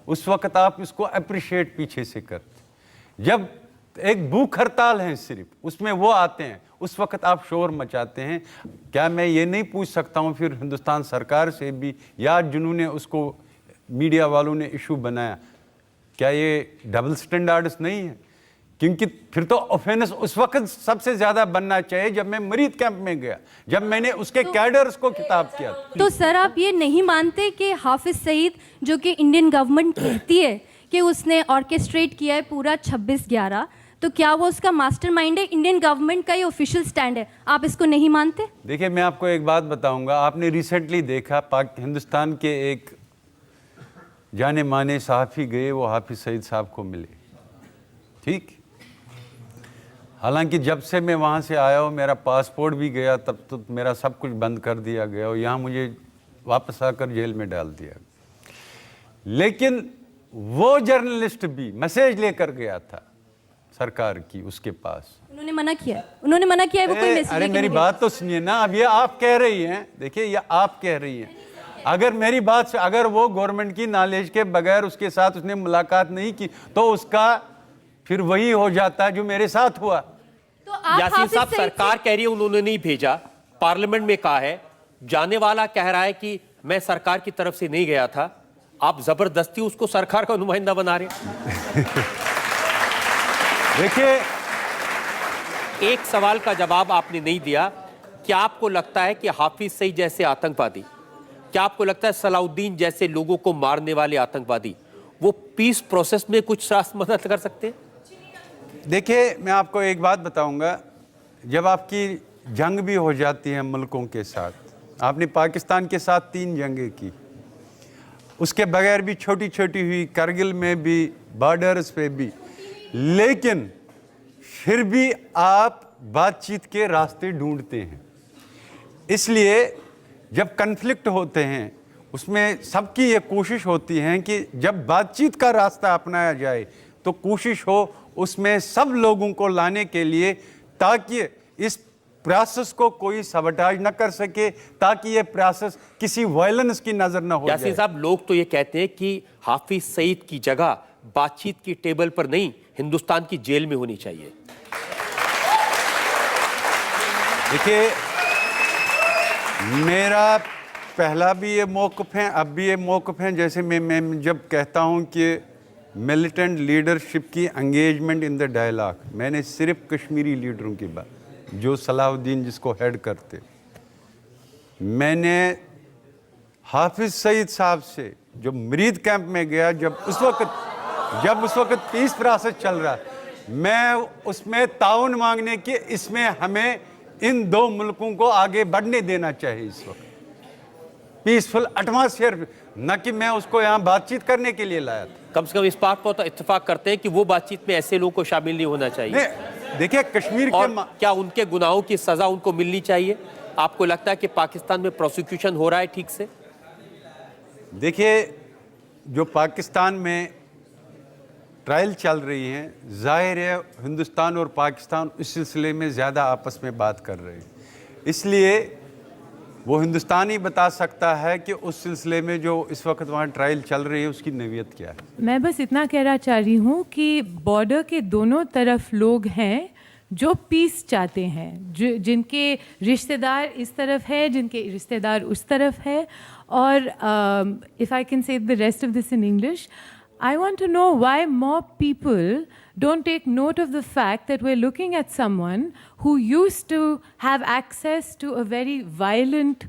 उस वक्त आप इसको अप्रिशिएट पीछे से करते। जब एक भूख हड़ताल है सिर्फ, उसमें वो आते हैं, उस वक्त आप शोर मचाते हैं। क्या मैं ये नहीं पूछ सकता हूँ फिर हिंदुस्तान सरकार से भी, या जिन्होंने उसको मीडिया वालों ने इशू बनाया, क्या ये डबल स्टैंडर्ड्स नहीं है? क्योंकि फिर तो ऑफेंस उस वक्त सबसे ज्यादा बनना चाहिए जब मैं मरीद कैंप में गया, जब मैंने उसके कैडर्स को खिताब किया। तो सर आप ये नहीं मानते कि हाफिज सईद, जो कि इंडियन गवर्नमेंट कहती है कि उसने ऑर्केस्ट्रेट किया है पूरा 26/11, तो क्या वो उसका मास्टरमाइंड है? इंडियन गवर्नमेंट का ये ऑफिशियल स्टैंड है, आप इसको नहीं मानते? देखिए मैं आपको एक बात बताऊंगा, आपने रिसेंटली देखा हिंदुस्तान के एक जाने माने सहाफ़ी गए, वो हाफिज सईद साहब को मिले, ठीक। हालांकि जब से मैं वहाँ से आया हूँ मेरा पासपोर्ट भी गया, तब तो मेरा सब कुछ बंद कर दिया गया और यहाँ मुझे वापस आकर जेल में डाल दिया। लेकिन वो जर्नलिस्ट भी मैसेज लेकर गया था सरकार की उसके पास। उन्होंने मना किया, उन्होंने मना किया है वो कोई मैसेज। अरे मेरी बात तो सुनिए ना, अब ये आप कह रही हैं, देखिए ये आप कह रही हैं, अगर मेरी बात से अगर वो गवर्नमेंट की नॉलेज के बगैर उसके साथ उसने मुलाकात नहीं की तो उसका फिर वही हो जाता है जो मेरे साथ हुआ। तो आप यासीन साहब, सरकार कह रही है उन्होंने नहीं भेजा, पार्लियामेंट में कहा है, जाने वाला कह रहा है कि मैं सरकार की तरफ से नहीं गया था, आप जबरदस्ती उसको सरकार का नुमाइंदा बना रहे हैं। देखिए एक सवाल का जवाब आपने नहीं दिया। क्या आपको लगता है कि हाफिज सईद जैसे आतंकवादी, क्या आपको लगता है सलाउद्दीन जैसे लोगों को मारने वाले आतंकवादी वो पीस प्रोसेस में कुछ मदद कर सकते हैं? देखिए मैं आपको एक बात बताऊंगा, जब आपकी जंग भी हो जाती है मुल्कों के साथ, आपने पाकिस्तान के साथ 3 जंगें की, उसके बगैर भी छोटी छोटी हुई, करगिल में भी, बॉर्डर्स पे भी, लेकिन फिर भी आप बातचीत के रास्ते ढूंढते हैं। इसलिए जब कन्फ्लिक्ट होते हैं उसमें सबकी ये कोशिश होती है कि जब बातचीत का रास्ता अपनाया जाए तो कोशिश हो उसमें सब लोगों को लाने के लिए, ताकि इस प्रोसेस को कोई सबटाज न कर सके, ताकि ये प्रोसेस किसी वायलेंस की नजर न हो जाए। यासीन साहब, लोग तो ये कहते हैं कि हाफिज सईद की जगह बातचीत की टेबल पर नहीं, हिंदुस्तान की जेल में होनी चाहिए। देखिए मेरा पहला भी ये मौक़िफ़ हैं, अब भी ये मौक़िफ़ हैं। जैसे मैं जब कहता हूँ कि मिलिटेंट लीडरशिप की एंगेजमेंट इन द डायलॉग, मैंने सिर्फ कश्मीरी लीडरों की बात, जो सलाहुद्दीन जिसको हेड करते, मैंने हाफिज़ सईद साहब से जो मरीद कैंप में गया, जब उस वक्त पीस प्रोसेस चल रहा, मैं उसमें ताउन मांगने की, इसमें हमें इन दो मुल्कों को आगे बढ़ने देना चाहिए इस वक्त पीसफुल एटमॉस्फेयर, न कि मैं उसको यहाँ बातचीत करने के लिए लाया था। कम से कम इस बात पर तो इत्तेफाक करते हैं कि वो बातचीत में ऐसे लोगों को शामिल नहीं होना चाहिए। देखिए कश्मीर और के क्या उनके गुनाहों की सजा उनको मिलनी चाहिए? आपको लगता है कि पाकिस्तान में प्रोसिक्यूशन हो रहा है ठीक से? देखिए, जो पाकिस्तान में ट्रायल चल रही हैं, जाहिर है हिंदुस्तान और पाकिस्तान इस सिलसिले में ज़्यादा आपस में बात कर रहे हैं, इसलिए वो हिंदुस्तान ही बता सकता है कि उस सिलसिले में जो इस वक्त वहाँ ट्रायल चल रही है उसकी नवीयत क्या है। मैं बस इतना कहना चाह रही हूँ कि बॉर्डर के दोनों तरफ लोग हैं जो पीस चाहते हैं, जिनके रिश्तेदार इस तरफ है, जिनके रिश्तेदार उस तरफ है। और if I can say the rest of this in English, I want to know why more people don't take note of the fact that we're looking at someone who used to have access to a very violent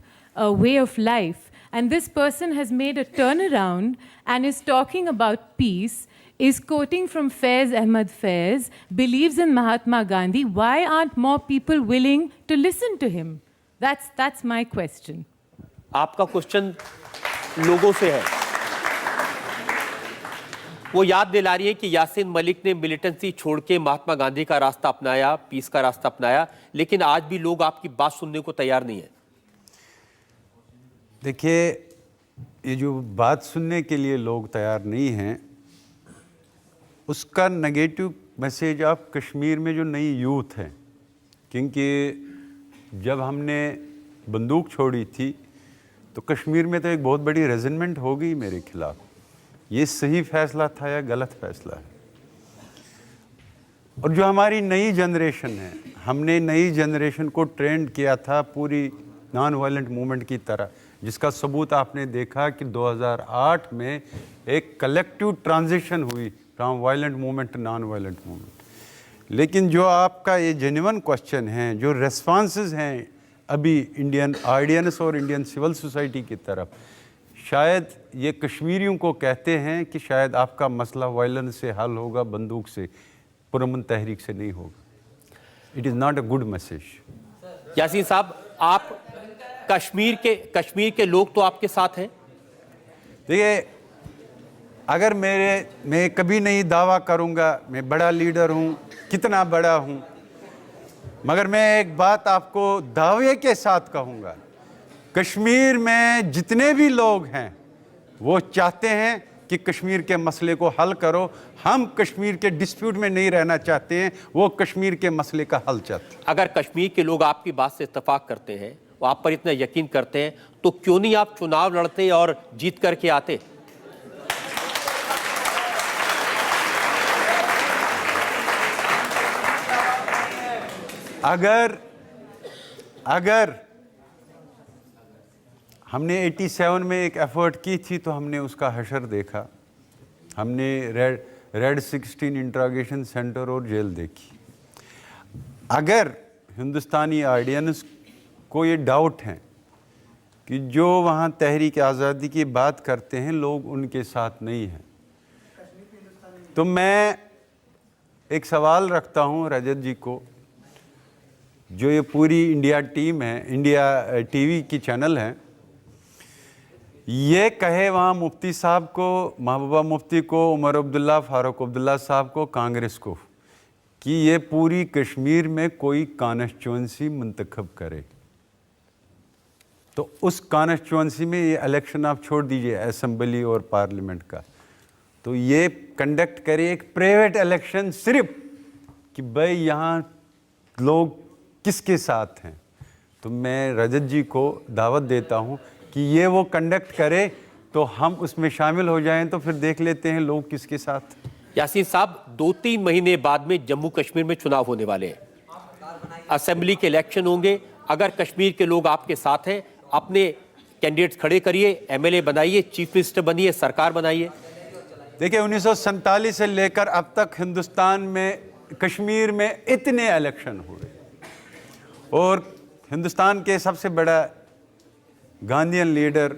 way of life, and this person has made a turnaround and is talking about peace, is quoting from Faiz Ahmad Faiz, believes in Mahatma Gandhi. Why aren't more people willing to listen to him? That's my question. आपका question लोगों से है। वो याद दिला रही है कि यासीन मलिक ने मिलिटेंसी छोड़ के महात्मा गांधी का रास्ता अपनाया, पीस का रास्ता अपनाया, लेकिन आज भी लोग आपकी बात सुनने को तैयार नहीं है। देखिए, ये जो बात सुनने के लिए लोग तैयार नहीं हैं, उसका नेगेटिव मैसेज आप कश्मीर में जो नई यूथ है, क्योंकि जब हमने बंदूक छोड़ी थी तो कश्मीर में तो एक बहुत बड़ी रेजिमेंट हो गई मेरे खिलाफ। ये सही फैसला था या गलत फैसला है? और जो हमारी नई जनरेशन है, हमने नई जनरेशन को ट्रेंड किया था पूरी नॉन वायलेंट मूवमेंट की तरह, जिसका सबूत आपने देखा कि 2008 में एक कलेक्टिव ट्रांजिशन हुई from violent movement to non violent movement. लेकिन जो आपका ये जेन्युइन क्वेश्चन है, जो रेस्पॉन्सेज हैं अभी इंडियन ऑडियंस और इंडियन सिविल सोसाइटी की तरफ, शायद ये कश्मीरियों को कहते हैं कि शायद आपका मसला वायलेंस से हल होगा, बंदूक से, पुरअमन तहरीक से नहीं होगा। It is not a good message. Yasin साहब, आप कश्मीर के लोग तो आपके साथ हैं। देखिए, अगर मैं कभी नहीं दावा करूंगा मैं बड़ा लीडर हूं, कितना बड़ा हूं, मगर मैं एक बात आपको दावे के साथ कहूंगा, कश्मीर में जितने भी लोग हैं वो चाहते हैं कि कश्मीर के मसले को हल करो। हम कश्मीर के डिस्प्यूट में नहीं रहना चाहते हैं, वो कश्मीर के मसले का हल चाहते हैं। अगर कश्मीर के लोग आपकी बात से इत्तेफाक करते हैं, वो आप पर इतना यकीन करते हैं, तो क्यों नहीं आप चुनाव लड़ते और जीत करके आते? अगर हमने 87 में एक एफर्ट की थी तो हमने उसका हशर देखा, हमने रेड 16 इंट्रोगेशन सेंटर और जेल देखी। अगर हिंदुस्तानी ऑडियंस को ये डाउट है कि जो वहाँ तहरीक आज़ादी की बात करते हैं लोग उनके साथ नहीं हैं, तो मैं एक सवाल रखता हूँ रजत जी को, जो ये पूरी इंडिया टीम है, इंडिया टीवी की चैनल है, ये कहे वहाँ मुफ्ती साहब को, महबूबा मुफ्ती को, उमर अब्दुल्ला, फारूक अब्दुल्ला साहब को, कांग्रेस को, कि ये पूरी कश्मीर में कोई कॉन्स्टिट्यूंसी मुंतखब करे, तो उस कॉन्स्टिट्यूंसी में ये इलेक्शन आप छोड़ दीजिए असेंबली और पार्लियामेंट का, तो ये कंडक्ट करे एक प्राइवेट इलेक्शन सिर्फ कि भाई यहाँ लोग किसके साथ हैं। तो मैं रजत जी को दावत देता हूँ कि ये वो कंडक्ट करे तो हम उसमें शामिल हो जाएं, तो फिर देख लेते हैं लोग किसके साथ। यासीन साहब, 2-3 महीने बाद में जम्मू कश्मीर में चुनाव होने वाले हैं, असेंबली के इलेक्शन होंगे। अगर कश्मीर के लोग आपके साथ हैं, अपने कैंडिडेट्स खड़े करिए, एमएलए बनाइए, चीफ मिनिस्टर बनिए, सरकार बनाइए। देखिए 1947 से लेकर अब तक हिंदुस्तान में कश्मीर में इतने इलेक्शन हुए और हिंदुस्तान के सबसे बड़ा गांधीयन लीडर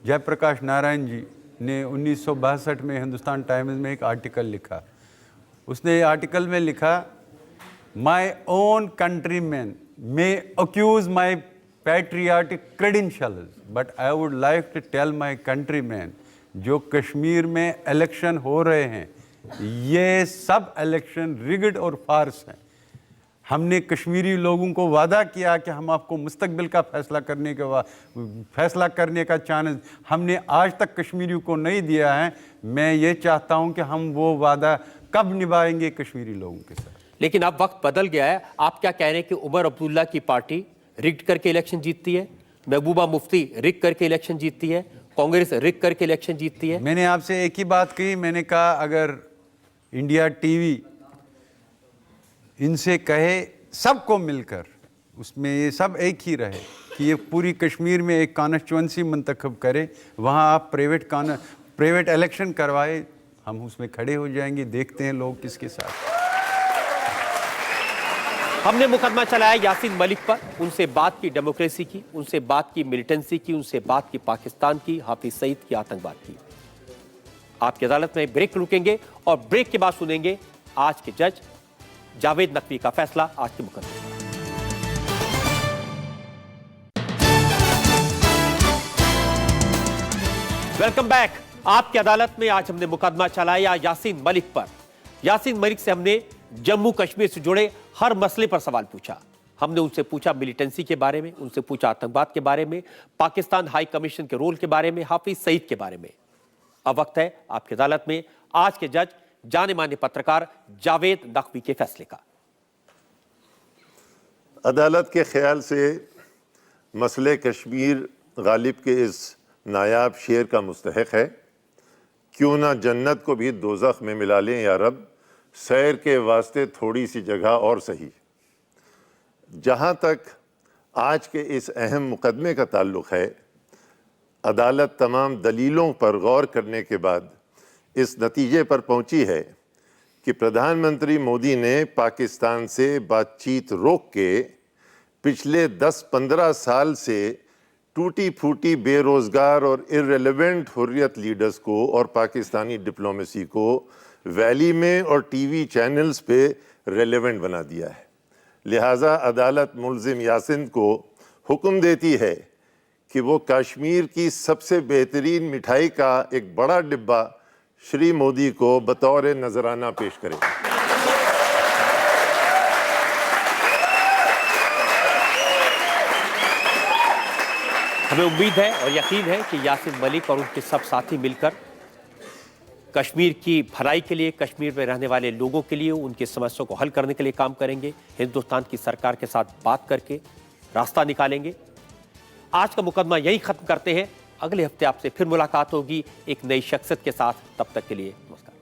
जयप्रकाश नारायण जी ने 1962 में हिंदुस्तान टाइम्स में एक आर्टिकल लिखा। उसने आर्टिकल में लिखा, my own countryman may accuse my patriotic credentials but I would like to tell my countryman, जो कश्मीर में इलेक्शन हो रहे हैं ये सब इलेक्शन रिग्ड और फार्स हैं। हमने कश्मीरी लोगों को वादा किया कि हम आपको मुस्तकबिल का फैसला करने का चांस हमने आज तक कश्मीरियों को नहीं दिया है। मैं ये चाहता हूं कि हम वो वादा कब निभाएंगे कश्मीरी लोगों के साथ। लेकिन अब वक्त बदल गया है। आप क्या कह रहे हैं कि उमर अब्दुल्ला की पार्टी रिग्ड करके इलेक्शन जीतती है, महबूबा मुफ्ती रिग करके इलेक्शन जीतती है, कांग्रेस रिग करके इलेक्शन जीतती है? मैंने आपसे एक ही बात कही, मैंने कहा अगर इंडिया टीवी इनसे कहे सबको मिलकर, उसमें ये सब एक ही रहे कि ये पूरी कश्मीर में एक कॉन्स्टिट्यूंसी मुंतखब करे, वहाँ आप प्राइवेट इलेक्शन करवाए, हम उसमें खड़े हो जाएंगे, देखते हैं लोग किसके साथ। हमने मुकदमा चलाया यासीन मलिक पर, उनसे बात की डेमोक्रेसी की, उनसे बात की मिलिटेंसी की, उनसे बात की पाकिस्तान की, हाफिज सईद की आतंकवाद की। आपकी अदालत में ब्रेक रुकेंगे और ब्रेक के बाद सुनेंगे आज के जज जावेद नकवी का फैसला आज के मुकदमे। Welcome back. आपकी अदालत में आज हमने मुकदमा चलाया यासीन मलिक पर। यासीन मलिक से हमने जम्मू कश्मीर से जुड़े हर मसले पर सवाल पूछा। हमने उनसे पूछा मिलिटेंसी के बारे में, उनसे पूछा आतंकवाद के बारे में, पाकिस्तान हाई कमीशन के रोल के बारे में, हाफिज सईद के बारे में। अब वक्त है आपकी अदालत में आज के जज जाने माने पत्रकार जावेद नकवी के फैसले का। अदालत के ख्याल से मसले कश्मीर गालिब के इस नायाब शेर का मुस्तहक है, क्यों ना जन्नत को भी दोज़ख में मिला लें या रब, सैर के वास्ते थोड़ी सी जगह और सही। जहाँ तक आज के इस अहम मुकदमे का ताल्लुक़ है, अदालत तमाम दलीलों पर गौर करने के बाद इस नतीजे पर पहुंची है कि प्रधानमंत्री मोदी ने पाकिस्तान से बातचीत रोक के पिछले 10-15 साल से टूटी फूटी बेरोज़गार और इर्रेलेवेंट हुर्रियत लीडर्स को और पाकिस्तानी डिप्लोमेसी को वैली में और टीवी चैनल्स पे रेलेवेंट बना दिया है। लिहाजा अदालत मुल्ज़िम यासीन को हुक्म देती है कि वो कश्मीर की सबसे बेहतरीन मिठाई का एक बड़ा डिब्बा श्री मोदी को बतौर नजराना पेश करे। हमें उम्मीद है और यकीन है कि यासीन मलिक और उनके सब साथी मिलकर कश्मीर की भलाई के लिए, कश्मीर में रहने वाले लोगों के लिए, उनकी समस्याओं को हल करने के लिए काम करेंगे। हिंदुस्तान की सरकार के साथ बात करके रास्ता निकालेंगे। आज का मुकदमा यही खत्म करते हैं। अगले हफ्ते आपसे फिर मुलाकात होगी एक नई शख्सियत के साथ। तब तक के लिए नमस्कार।